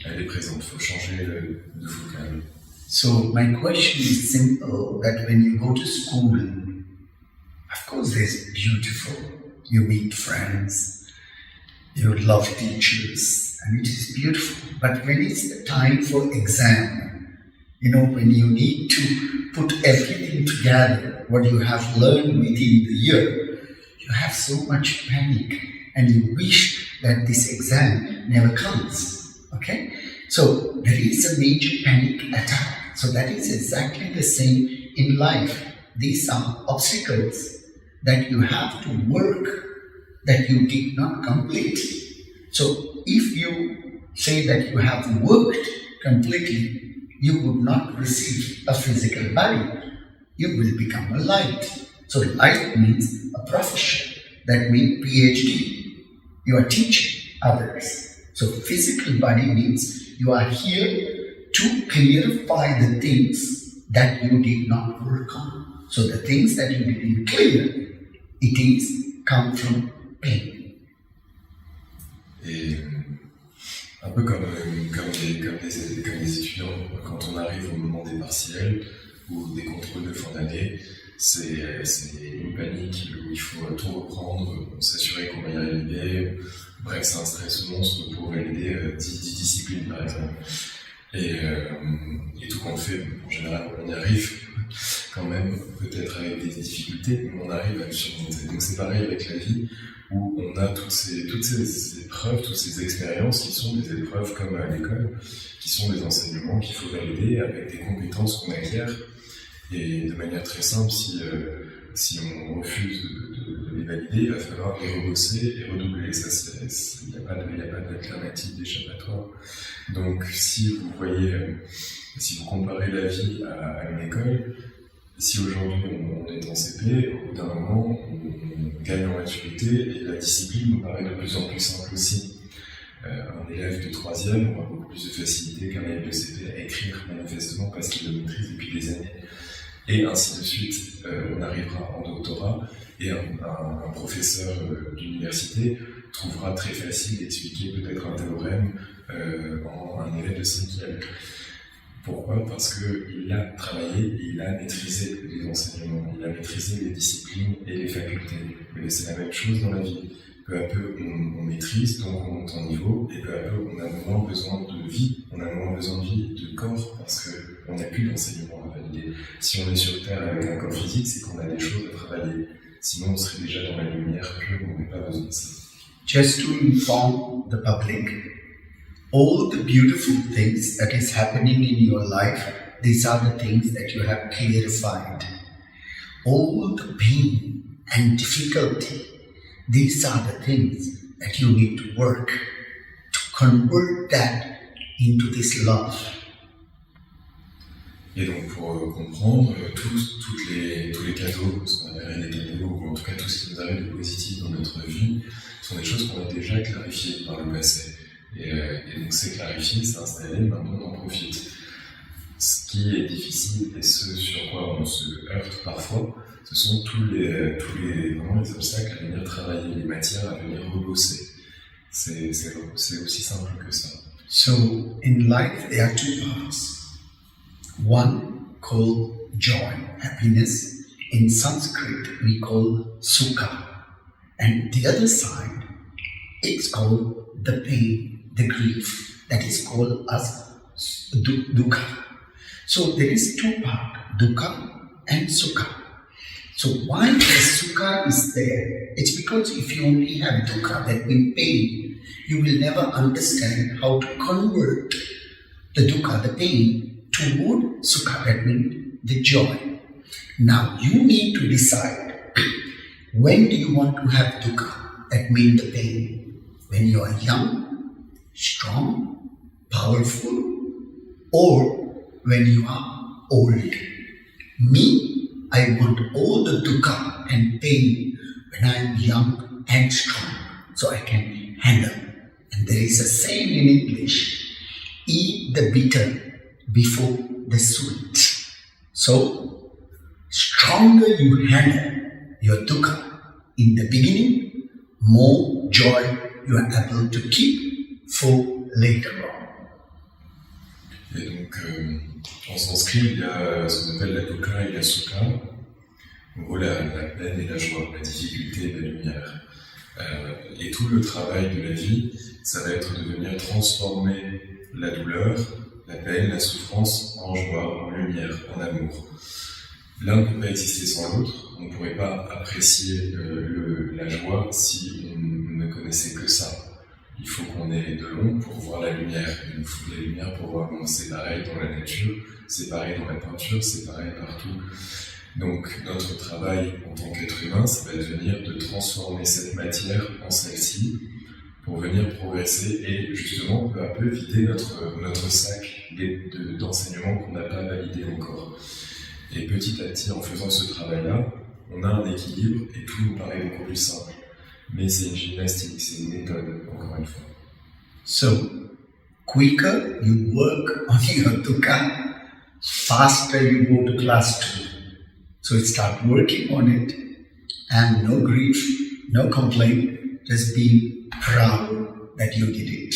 elle est présente, il faut changer de vocable. So my question is simple, that when you go to school, of course there's beautiful, you meet friends, you love teachers, and it is beautiful. But when it's the time for exam, when you need to put everything together, what you have learned within the year, you have so much panic and you wish that this exam never comes, okay? So there is a major panic attack. So that is exactly the same in life. These are obstacles that you have to work that you did not complete. So if you say that you have worked completely, you would not receive a physical body. You will become a light. So light means a profession. That means PhD. You are teaching others. So physical body means you are here to clarify the things that you did not work on. So the things that you didn't clear, it is come from pain. Et un peu comme les étudiants, quand on arrive au moment des partiels, ou des contrôles de fin d'année. C'est une panique où il faut tout reprendre, s'assurer qu'on va y arriver. Bref, c'est un stress monstre pour valider 10 disciplines par exemple. Et tout qu'on fait, en général, on y arrive quand même, peut-être avec des difficultés, mais on arrive à le surmonter. Donc c'est pareil avec la vie, où on a toutes ces épreuves, toutes ces expériences qui sont des épreuves comme à l'école, qui sont des enseignements qu'il faut valider avec des compétences qu'on acquiert. Et de manière très simple, si on refuse de les valider, il va falloir les rebosser et redoubler. Il n'y a pas d'alternative d'échappatoire. Donc si vous comparez la vie à une école, si aujourd'hui on est en CP, au bout d'un moment on gagne en maturité et la discipline nous paraît de plus en plus simple aussi. Un élève de 3e aura beaucoup plus de facilité qu'un élève de CP à écrire manifestement parce qu'il le maîtrise depuis des années. Et ainsi de suite, on arrivera en doctorat et un professeur d'université trouvera très facile d'expliquer peut-être un théorème en un élève de 5e. Pourquoi ? Parce qu'il a travaillé et il a maîtrisé les enseignements, il a maîtrisé les disciplines et les facultés. Et c'est la même chose dans la vie. Peu à peu, on maîtrise, donc on monte en niveau, et peu à peu, on a moins besoin de vie, on a moins besoin de vie de corps, parce qu'on n'a plus d'enseignement à valider. Si on est sur Terre avec un corps physique, c'est qu'on a des choses à travailler. Sinon, on serait déjà dans la lumière pure, on n'aurait pas besoin de ça. Just to inform the public, all the beautiful things that is happening in your life, these are the things that you have clarified. All the pain and difficulty, these are the things that you need to work to convert that into this love. Et donc pour comprendre, tous les cadeaux, ce qu'on appelle les cadeaux, ou en tout cas tout ce qui nous arrive de positif dans notre vie, sont des choses qu'on a déjà clarifiées par le passé. Et donc c'est clarifié, c'est installé, maintenant on en profite. Ce qui est difficile et ce sur quoi on se heurte parfois, ce sont tous les obstacles à venir travailler, les matières à venir rebosser. C'est aussi simple que ça. So in life there are two parts. One called joy, happiness. In Sanskrit we call sukha. And the other side, it's called the pain, the grief. That is called as dukkha. So there is two parts, dukkha and sukha. So why the sukha is there? It's because if you only have dukkha, that means pain, you will never understand how to convert the dukkha, the pain, toward sukha, that means the joy. Now you need to decide when do you want to have dukkha, that means the pain. When you are young, strong, powerful, or when you are old. Me, I want all the dukkha and pain when I am young and strong, so I can handle. And there is a saying in English, eat the bitter before the sweet. So, stronger you handle your dukkha in the beginning, more joy you are able to keep for later on. Et donc, en sanskrit, il y a ce qu'on appelle la dukkha et la sukha. En gros, la peine et la joie, la difficulté et la lumière. Et tout le travail de la vie, ça va être de venir transformer la douleur, la peine, la souffrance en joie, en lumière, en amour. L'un ne peut pas exister sans l'autre. On ne pourrait pas apprécier la joie si on ne connaissait que ça. Il faut qu'on ait de l'ombre pour voir la lumière. Il nous faut de la lumière pour voir l'ombre. C'est pareil dans la nature, c'est pareil dans la peinture, c'est pareil partout. Donc notre travail en tant qu'être humain, ça va devenir de transformer cette matière en celle-ci pour venir progresser et justement peu à peu vider notre sac d'enseignements qu'on n'a pas validé encore. Et petit à petit, en faisant ce travail-là, on a un équilibre et tout nous paraît beaucoup plus simple. Mais c'est une gymnastique, c'est une méthode, encore une fois. So, quicker you work on your dukkha, faster you go to class 2. So start working on it, and no grief, no complaint, just be proud that you did it.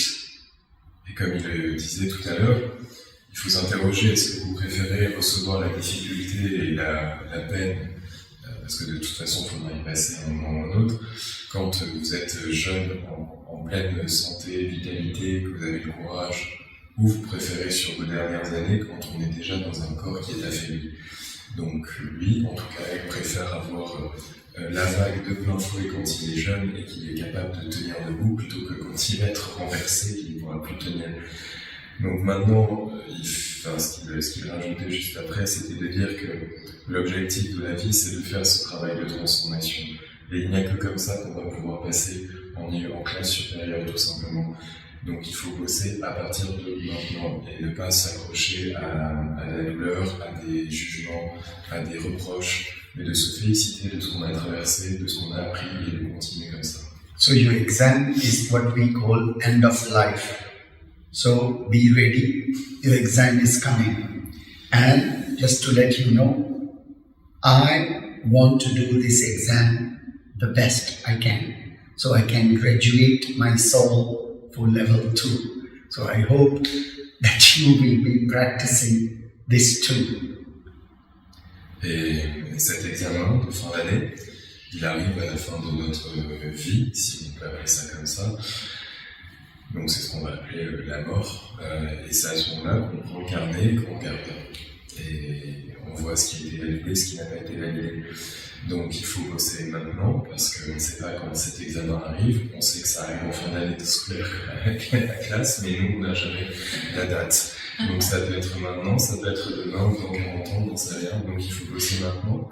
Et comme il le disait tout à l'heure, il il faut s'interroger, est-ce que vous préférez recevoir la difficulté et la peine, parce que de toute façon, il faudra y passer à un moment ou à un autre, quand vous êtes jeune, en pleine santé, vitalité, que vous avez le courage, ou vous préférez sur vos dernières années, quand on est déjà dans un corps qui est affaibli. Donc lui, en tout cas, il préfère avoir la vague de plein fouet quand il est jeune et qu'il est capable de tenir debout, plutôt que quand il va être renversé, qu'il ne pourra plus tenir. Donc maintenant, ce qu'il rajoutait juste après, c'était de dire que l'objectif de la vie, c'est de faire ce travail de transformation. Et il n'y a que comme ça qu'on va pouvoir passer en classe supérieure, tout simplement. Donc il faut bosser à partir de maintenant et ne pas s'accrocher à la douleur, à des jugements, à des reproches, mais de se féliciter de ce qu'on a traversé, de ce qu'on a appris et de continuer comme ça. So your exam is what we call end of life. So be ready, your exam is coming. And just to let you know, I want to do this exam the best I can. So I can graduate my soul for level 2. So I hope that you will be practicing this too. Et cet examen de fin d'année, il arrive à la fin de notre vie, si on peut appeler ça comme ça. Donc c'est ce qu'on va appeler la mort. Et c'est à ce moment-là qu'on prend le carnet et qu'on regarde. Et on voit ce qui a été validé, ce qui n'a pas été validé. Donc il faut bosser maintenant, parce qu'on ne sait pas quand cet examen arrive. On sait que ça arrive en fin d'année scolaire avec la classe, mais nous, on n'a jamais la date. Donc ça peut être maintenant, ça peut être demain, ou dans 40 ans, on n'en sait rien. Donc il faut bosser maintenant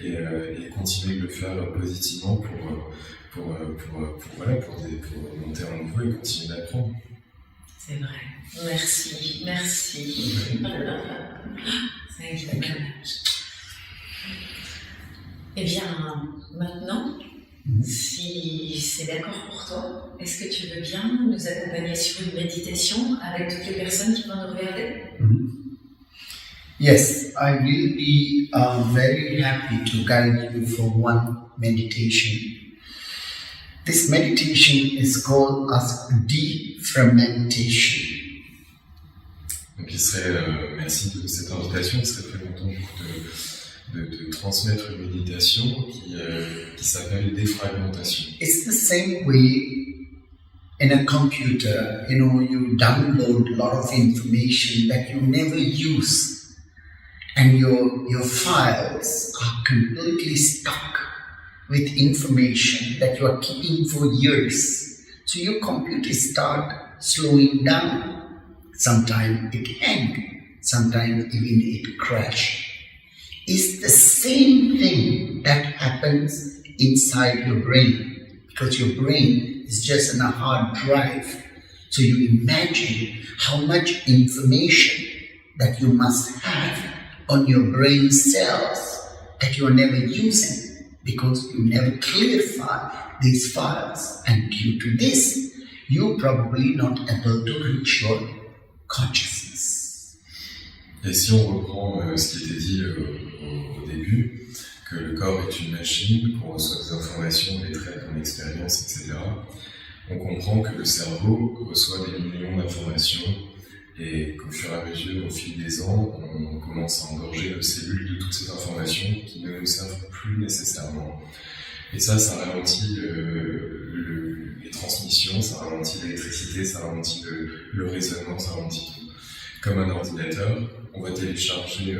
et continuer de le faire positivement pour monter en niveau et continuer d'apprendre. C'est vrai. Merci. C'est exactement. Eh bien, maintenant, si c'est d'accord pour toi, est-ce que tu veux bien nous accompagner sur une méditation avec toutes les personnes qui vont nous regarder? Yes, I will be very happy to guide you for one meditation. This meditation is called as défragmentation. Donc il serait, merci de cette invitation, il serait très content du coup de transmettre une méditation qui s'appelle défragmentation. It's the same way in a computer, you download a lot of information that you never use, and your files are completely stuck with information that you are keeping for years. So your computer start slowing down. Sometimes it hangs, sometimes even it crashes. It's the same thing that happens inside your brain, because your brain is just in a hard drive. So you imagine how much information that you must have on your brain cells that you are never using, because you never clarify these files, and due to this, you're probably not able to reach your consciousness. Et si on reprend ce qui était dit au début, que le corps est une machine, qu'on reçoit des informations, des traite en expériences, etc., on comprend que le cerveau reçoit des millions d'informations et qu'au fur et à mesure, au fil des ans, on commence à engorger nos cellules de toutes ces informations qui ne nous servent plus nécessairement. Et ça ralentit les transmissions, ça ralentit l'électricité, ça ralentit le raisonnement, ça ralentit tout. Comme un ordinateur, on va télécharger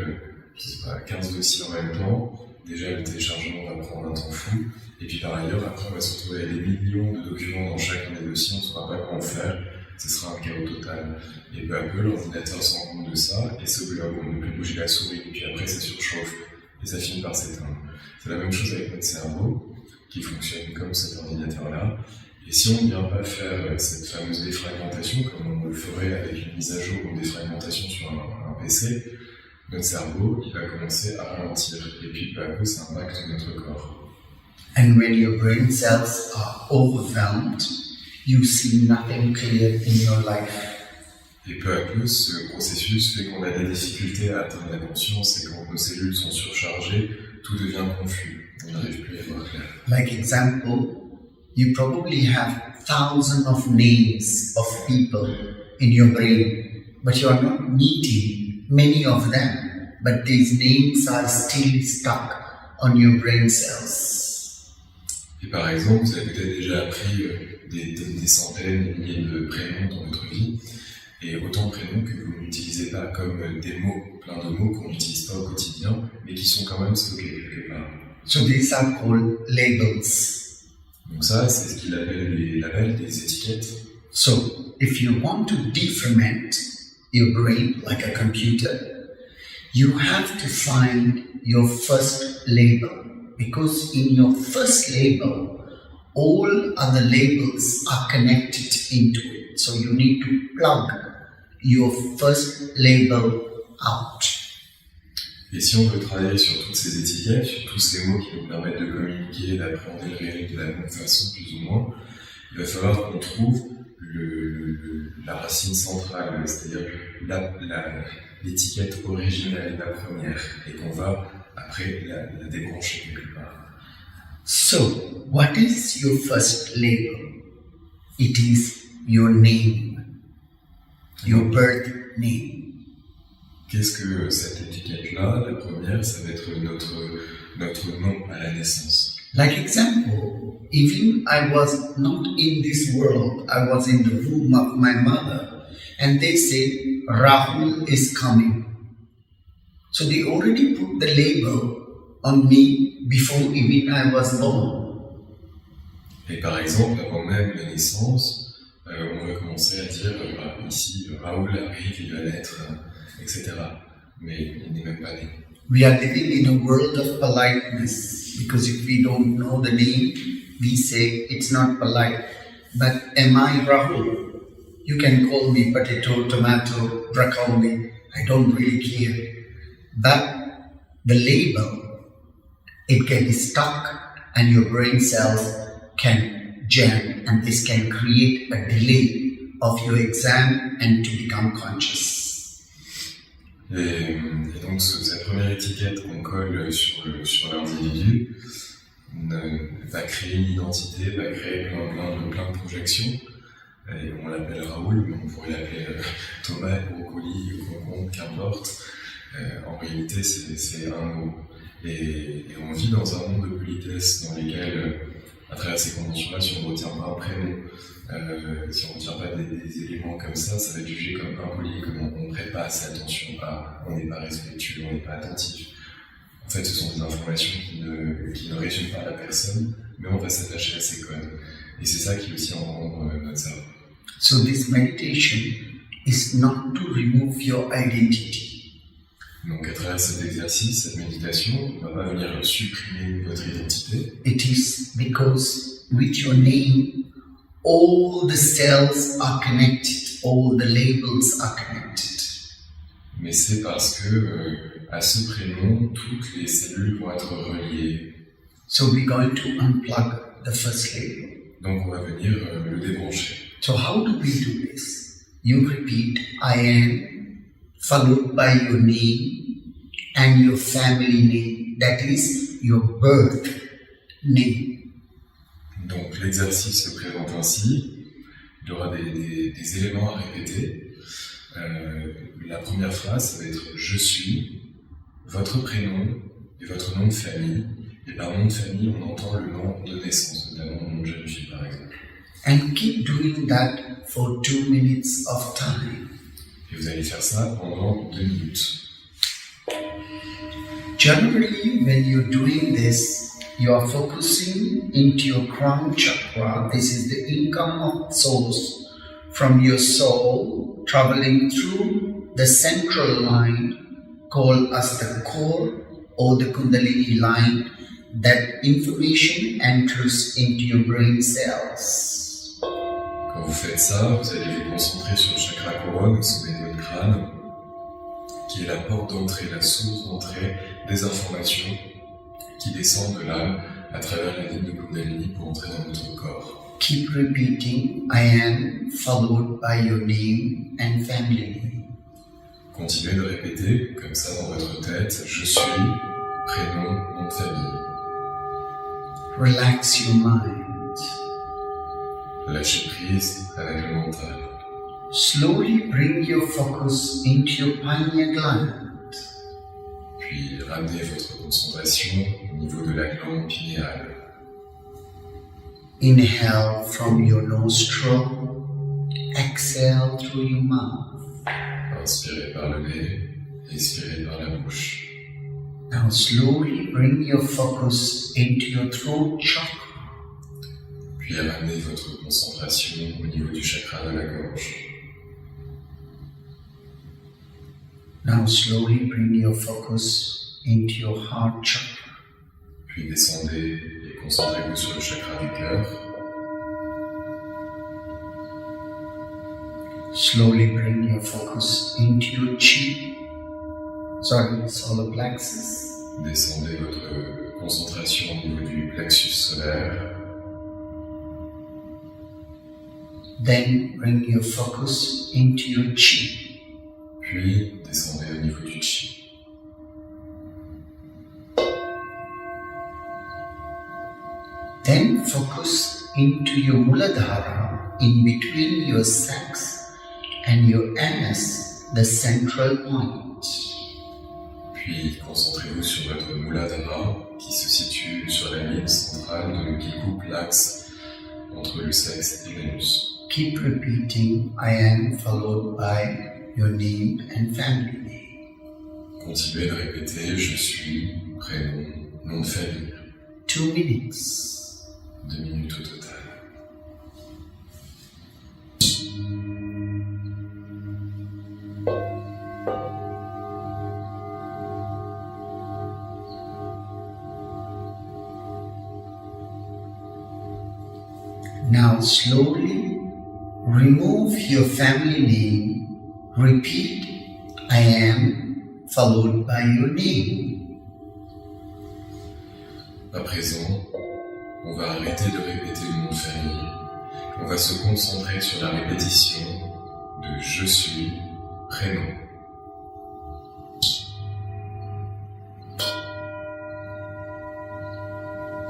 15 dossiers en même temps. Déjà, le téléchargement va prendre un temps fou. Et puis par ailleurs, après, on va se retrouver avec des millions de documents dans chacun des dossiers, on ne saura pas quoi en faire. Ce sera un chaos total. Et peu à peu, l'ordinateur se rend compte de ça et se bloque, on ne peut plus bouger la souris. Et puis après, ça surchauffe et ça finit par s'éteindre. C'est la même chose avec notre cerveau, qui fonctionne comme cet ordinateur-là. Et si on ne vient pas faire cette fameuse défragmentation, comme on le ferait avec une mise à jour ou une défragmentation sur un PC, notre cerveau, il va commencer à ralentir. Et puis peu à peu, ça impacte notre corps. And when your brain cells are overwhelmed, you see nothing clear in your life. Et peu à peu, ce processus fait qu'on a des difficultés à atteindre la conscience, et quand nos cellules sont surchargées, tout devient confus. On n'arrive plus à y voir clair. Like example, you probably have thousands of names of people in your brain, but you are not meeting many of them, but these names are still stuck on your brain cells. Et par exemple, vous avez peut-être déjà appris des centaines, des milliers de prénoms dans votre vie, et autant de prénoms que vous n'utilisez pas comme des mots, plein de mots qu'on n'utilise pas au quotidien, mais qui sont quand même stockés quelque part. So these are called labels. Donc ça, c'est ce qu'il appelle les labels, des étiquettes. So if you want to deferment your brain like a computer, you have to find your first label, because in your first label, all other labels are connected into it. So you need to plug your first label out. Et si on veut travailler sur toutes ces étiquettes, sur tous ces mots qui nous permettent de communiquer, d'appréhender le réel de la même façon, plus ou moins, il va falloir qu'on trouve la racine centrale, c'est-à-dire l'étiquette originale, la première, et qu'on va après la débrancher quelque part. So, what is your first label? It is your name, your birth name. Qu'est-ce que cette étiquette-là? La première, ça va être notre nom à la naissance. Like example, even I was not in this world, I was in the womb of my mother, and they say, Rahul is coming. So they already put the label on me before even I was born. Et par exemple, avant même la naissance, on va commencer à dire, ici, Rahul arrive, il va naître, etc. Mais il n'est même pas né. We are living in a world of politeness, because if we don't know the name, we say it's not polite. But am I Rahul? You can call me potato, tomato, broccoli, I don't really care. But the label, it can be stuck and your brain cells can jam, and this can create a delay of your exam and to become conscious. Et donc cette première étiquette qu'on colle sur l'individu va créer une identité, va créer plein de projections. Et on l'appelle Raoul, mais on pourrait l'appeler tomate, brocoli, concombre, qu'importe. En réalité, c'est un mot. Et on vit dans un monde de politesse dans lequel, à travers ces conventions-là, si on ne retient pas un prénom, si on ne retient pas des éléments comme ça va être jugé comme impoli, comme on ne prête pas assez attention à, on n'est pas respectueux, on n'est pas attentif. En fait, ce sont des informations qui ne résument pas la personne, mais on va s'attacher à ces codes. Et c'est ça qui aussi encombre notre cerveau. So this meditation is not to remove your identity. Donc à travers cet exercice, cette méditation, on ne va pas venir supprimer votre identité. It is because with your name, all the cells are connected, all the labels are connected. Mais c'est parce que à ce prénom, toutes les cellules vont être reliées. So we're going to unplug the first label. Donc on va venir le débrancher. So how do we do this? You repeat, I am, followed by your name and your family name, that is your birth name. Donc l'exercice se présente ainsi. Il y aura des éléments à répéter. La première phrase, ça va être « Je suis », votre prénom et votre nom de famille. Et par nom de famille, on entend le nom de naissance, notamment le nom de jeune fille par exemple. And keep doing that for 2 minutes of time. Et vous allez faire ça pendant 2 minutes. Generally, when you're doing this, you are focusing into your crown chakra. This is the income of source from your soul, traveling through the central line called as the core or the Kundalini line. That information enters into your brain cells. Quand vous faites ça, vous allez vous concentrer sur le chakra couronne au sommet de votre crâne, qui est la porte d'entrée, la source d'entrée des informations qui descendent de l'âme à travers la ligne de Kundalini pour entrer dans notre corps. Keep repeating, I am, followed by your name and family name. Continuez de répéter comme ça dans votre tête, je suis, prénom, nom de famille. Relax your mind. Lâchez prise avec le mental. slowly bring your focus into your pineal gland. Puis ramenez votre concentration au niveau de la glande pinéale. Inhale from your nostril, exhale through your mouth. Inspirez par le nez, expirez par la bouche. Now slowly bring your focus into your throat chakra. Puis ramenez votre concentration au niveau du chakra de la gorge. Now slowly bring your focus into your heart chakra. Puis descendez et concentrez-vous sur le chakra du cœur. Slowly bring your focus into your solar plexus. Descendez votre concentration au niveau du plexus solaire. Then bring your focus into your chi. Puis descendez au niveau du chi. Then focus into your Muladhara, in between your sex and your anus, the central point. Puis concentrez-vous sur votre Muladhara qui se situe sur la ligne centrale qui coupe l'axe entre le sexe et l'anus. Keep repeating I am followed by your name and family name. Continuez de répéter je suis, prénom, nom de famille. 2 minutes. 2 minutes au total. Now slowly remove your family name. Repeat I am followed by your name. À présent, on va arrêter de répéter le nom de famille. On va se concentrer sur la répétition de je suis, prénom.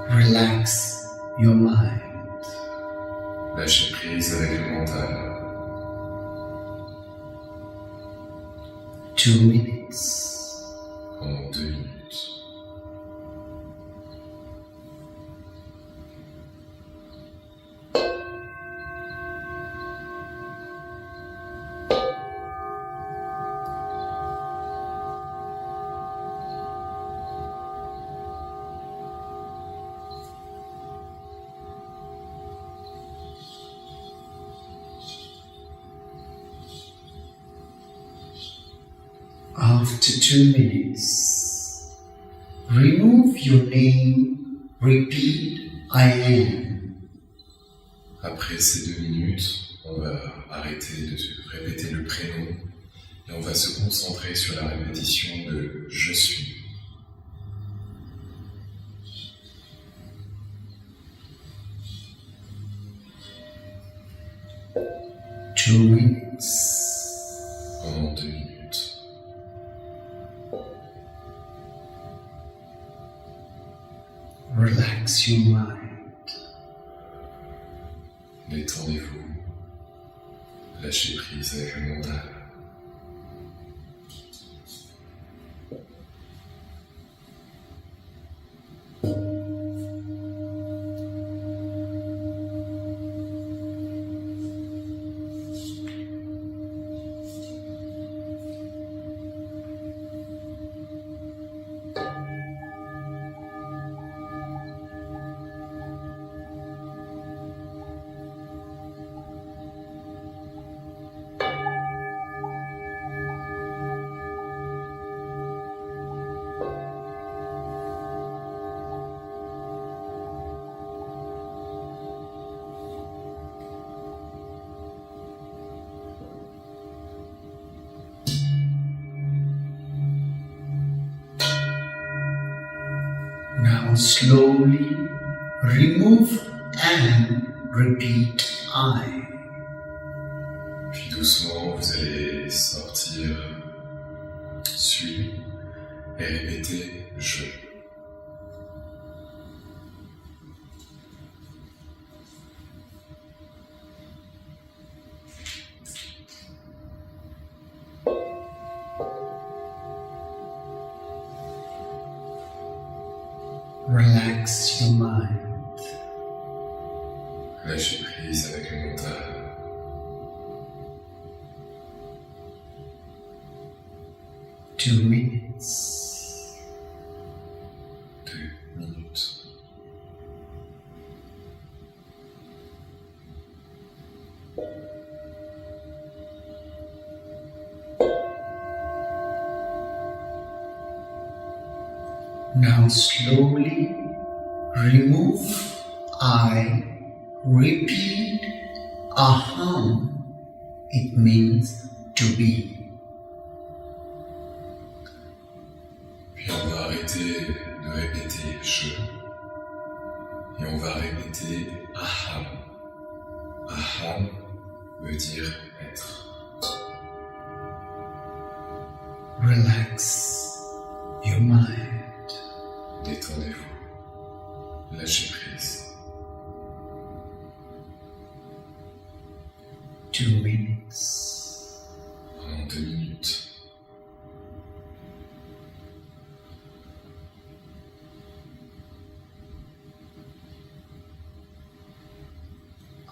Relax your mind. Lâchez prise avec le mental. 2 minutes. Pendant 2 minutes. After 2 minutes, remove your name, repeat I am. Après ces 2 minutes, on va arrêter de répéter le prénom et on va se concentrer sur la répétition de je suis. Two minutes. Pendant 2 minutes. Relax your mind. Détendez-vous. Lâchez prise avec le mental. Now slowly remove and repeat I. Puis doucement, vous allez sortir suis et répéter je. Relax your mind. Lâchez prise avec le mental. Two minutes. 2 minutes. Now slowly remove I. Repeat aham. It means to be. Puis on va arrêter de répéter je et on va répéter aham. Aham veut dire être. Relax your mind. Détendez-vous. Lâchez prise. 2 minutes. Pendant 2 minutes.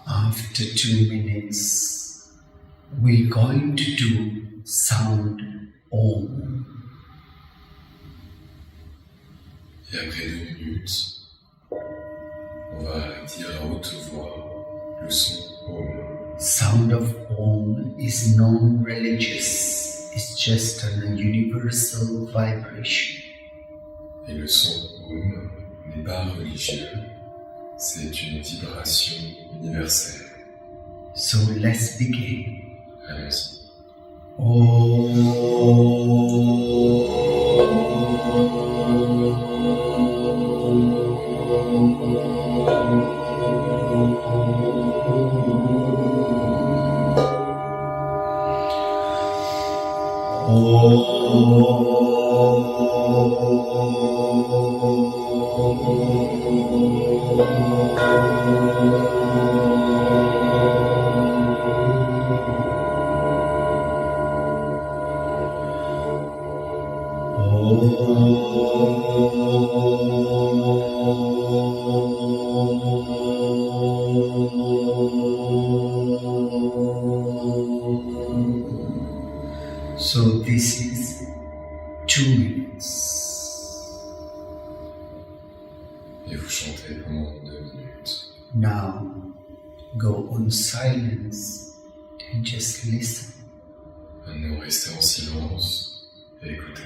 After 2 minutes, we're going to do sound om. Et après 2 minutes, on va dire à haute voix le son om. Sound of om is non-religious. It's just a universal vibration. Et le son om n'est pas religieux, c'est une vibration universelle. So let's begin. Allons-y. So this is 2 minutes. Et vous chantez pendant 2 minutes. Now go on silence and just listen. Maintenant, restez en silence et écoutez.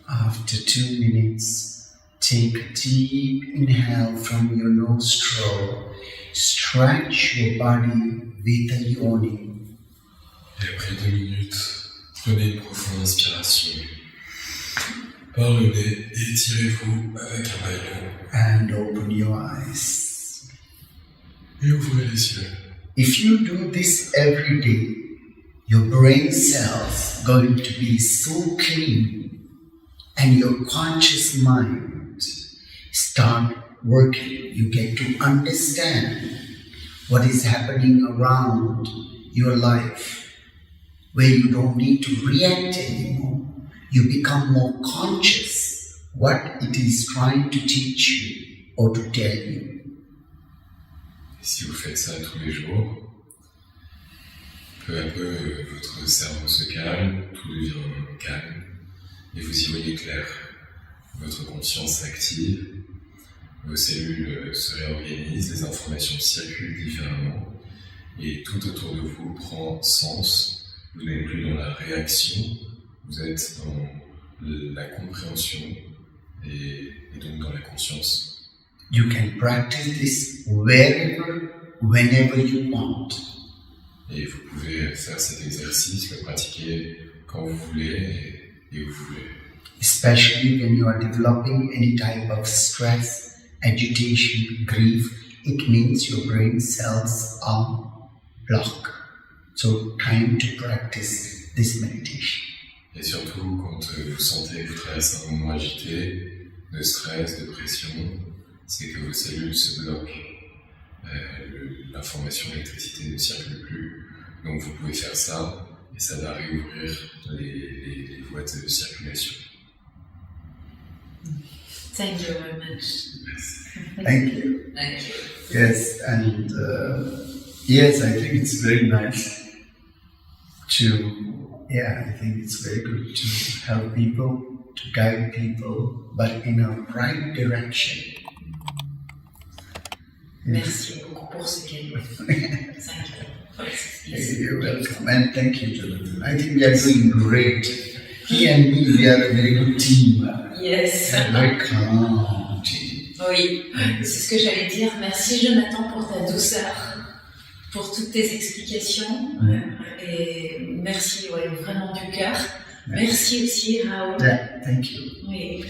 After 2 minutes, take a deep inhale from your nostril. Stretch your body with a yoni. Et après 2 minutes, prenez une profonde inspiration. Par le nez, étirez-vous avec un bâillon. And open your eyes. Et ouvrez les yeux. If you do this every day, your brain cells going to be so clean and your conscious mind start working. You get to understand what is happening around your life, where you don't need to react anymore. You become more conscious what it is trying to teach you or to tell you. Et si vous faites ça tous les jours, peu à peu, votre cerveau se calme, tout devient calme, et vous y voyez clair. Votre conscience s'active, vos cellules se réorganisent, les informations circulent différemment, et tout autour de vous prend sens. Vous n'êtes plus dans la réaction, vous êtes dans la compréhension, et donc dans la conscience. You can practice this wherever, whenever you want. Et vous pouvez faire cet exercice, le pratiquer quand vous voulez et où vous voulez. Especially when you are developing any type of stress, agitation, grief, it means your brain cells are blocked. So time to practice this meditation. Et surtout, quand vous sentez que vous traversez un moment agité, de stress, de pression, c'est que vos cellules se bloquent. L'information, l'électricité ne circule plus. Donc vous pouvez faire ça et ça va réouvrir les voies de circulation. Thank you very much. Thank you. Thank you. Yes, and yes, I think it's very nice I think it's very good to help people, to guide people, but in a right direction. Merci beaucoup pour ce cadeau. Thank you. Yes. You're welcome, and thank you, Jonathan. I think we are doing great. He and me, we are a very good team. Yes. A very calm team. Oui, c'est ce que j'allais dire. Merci Jonathan pour ta douceur, pour toutes tes explications. Et merci vraiment du cœur. Merci aussi Raoul. Yeah, thank you. Oui.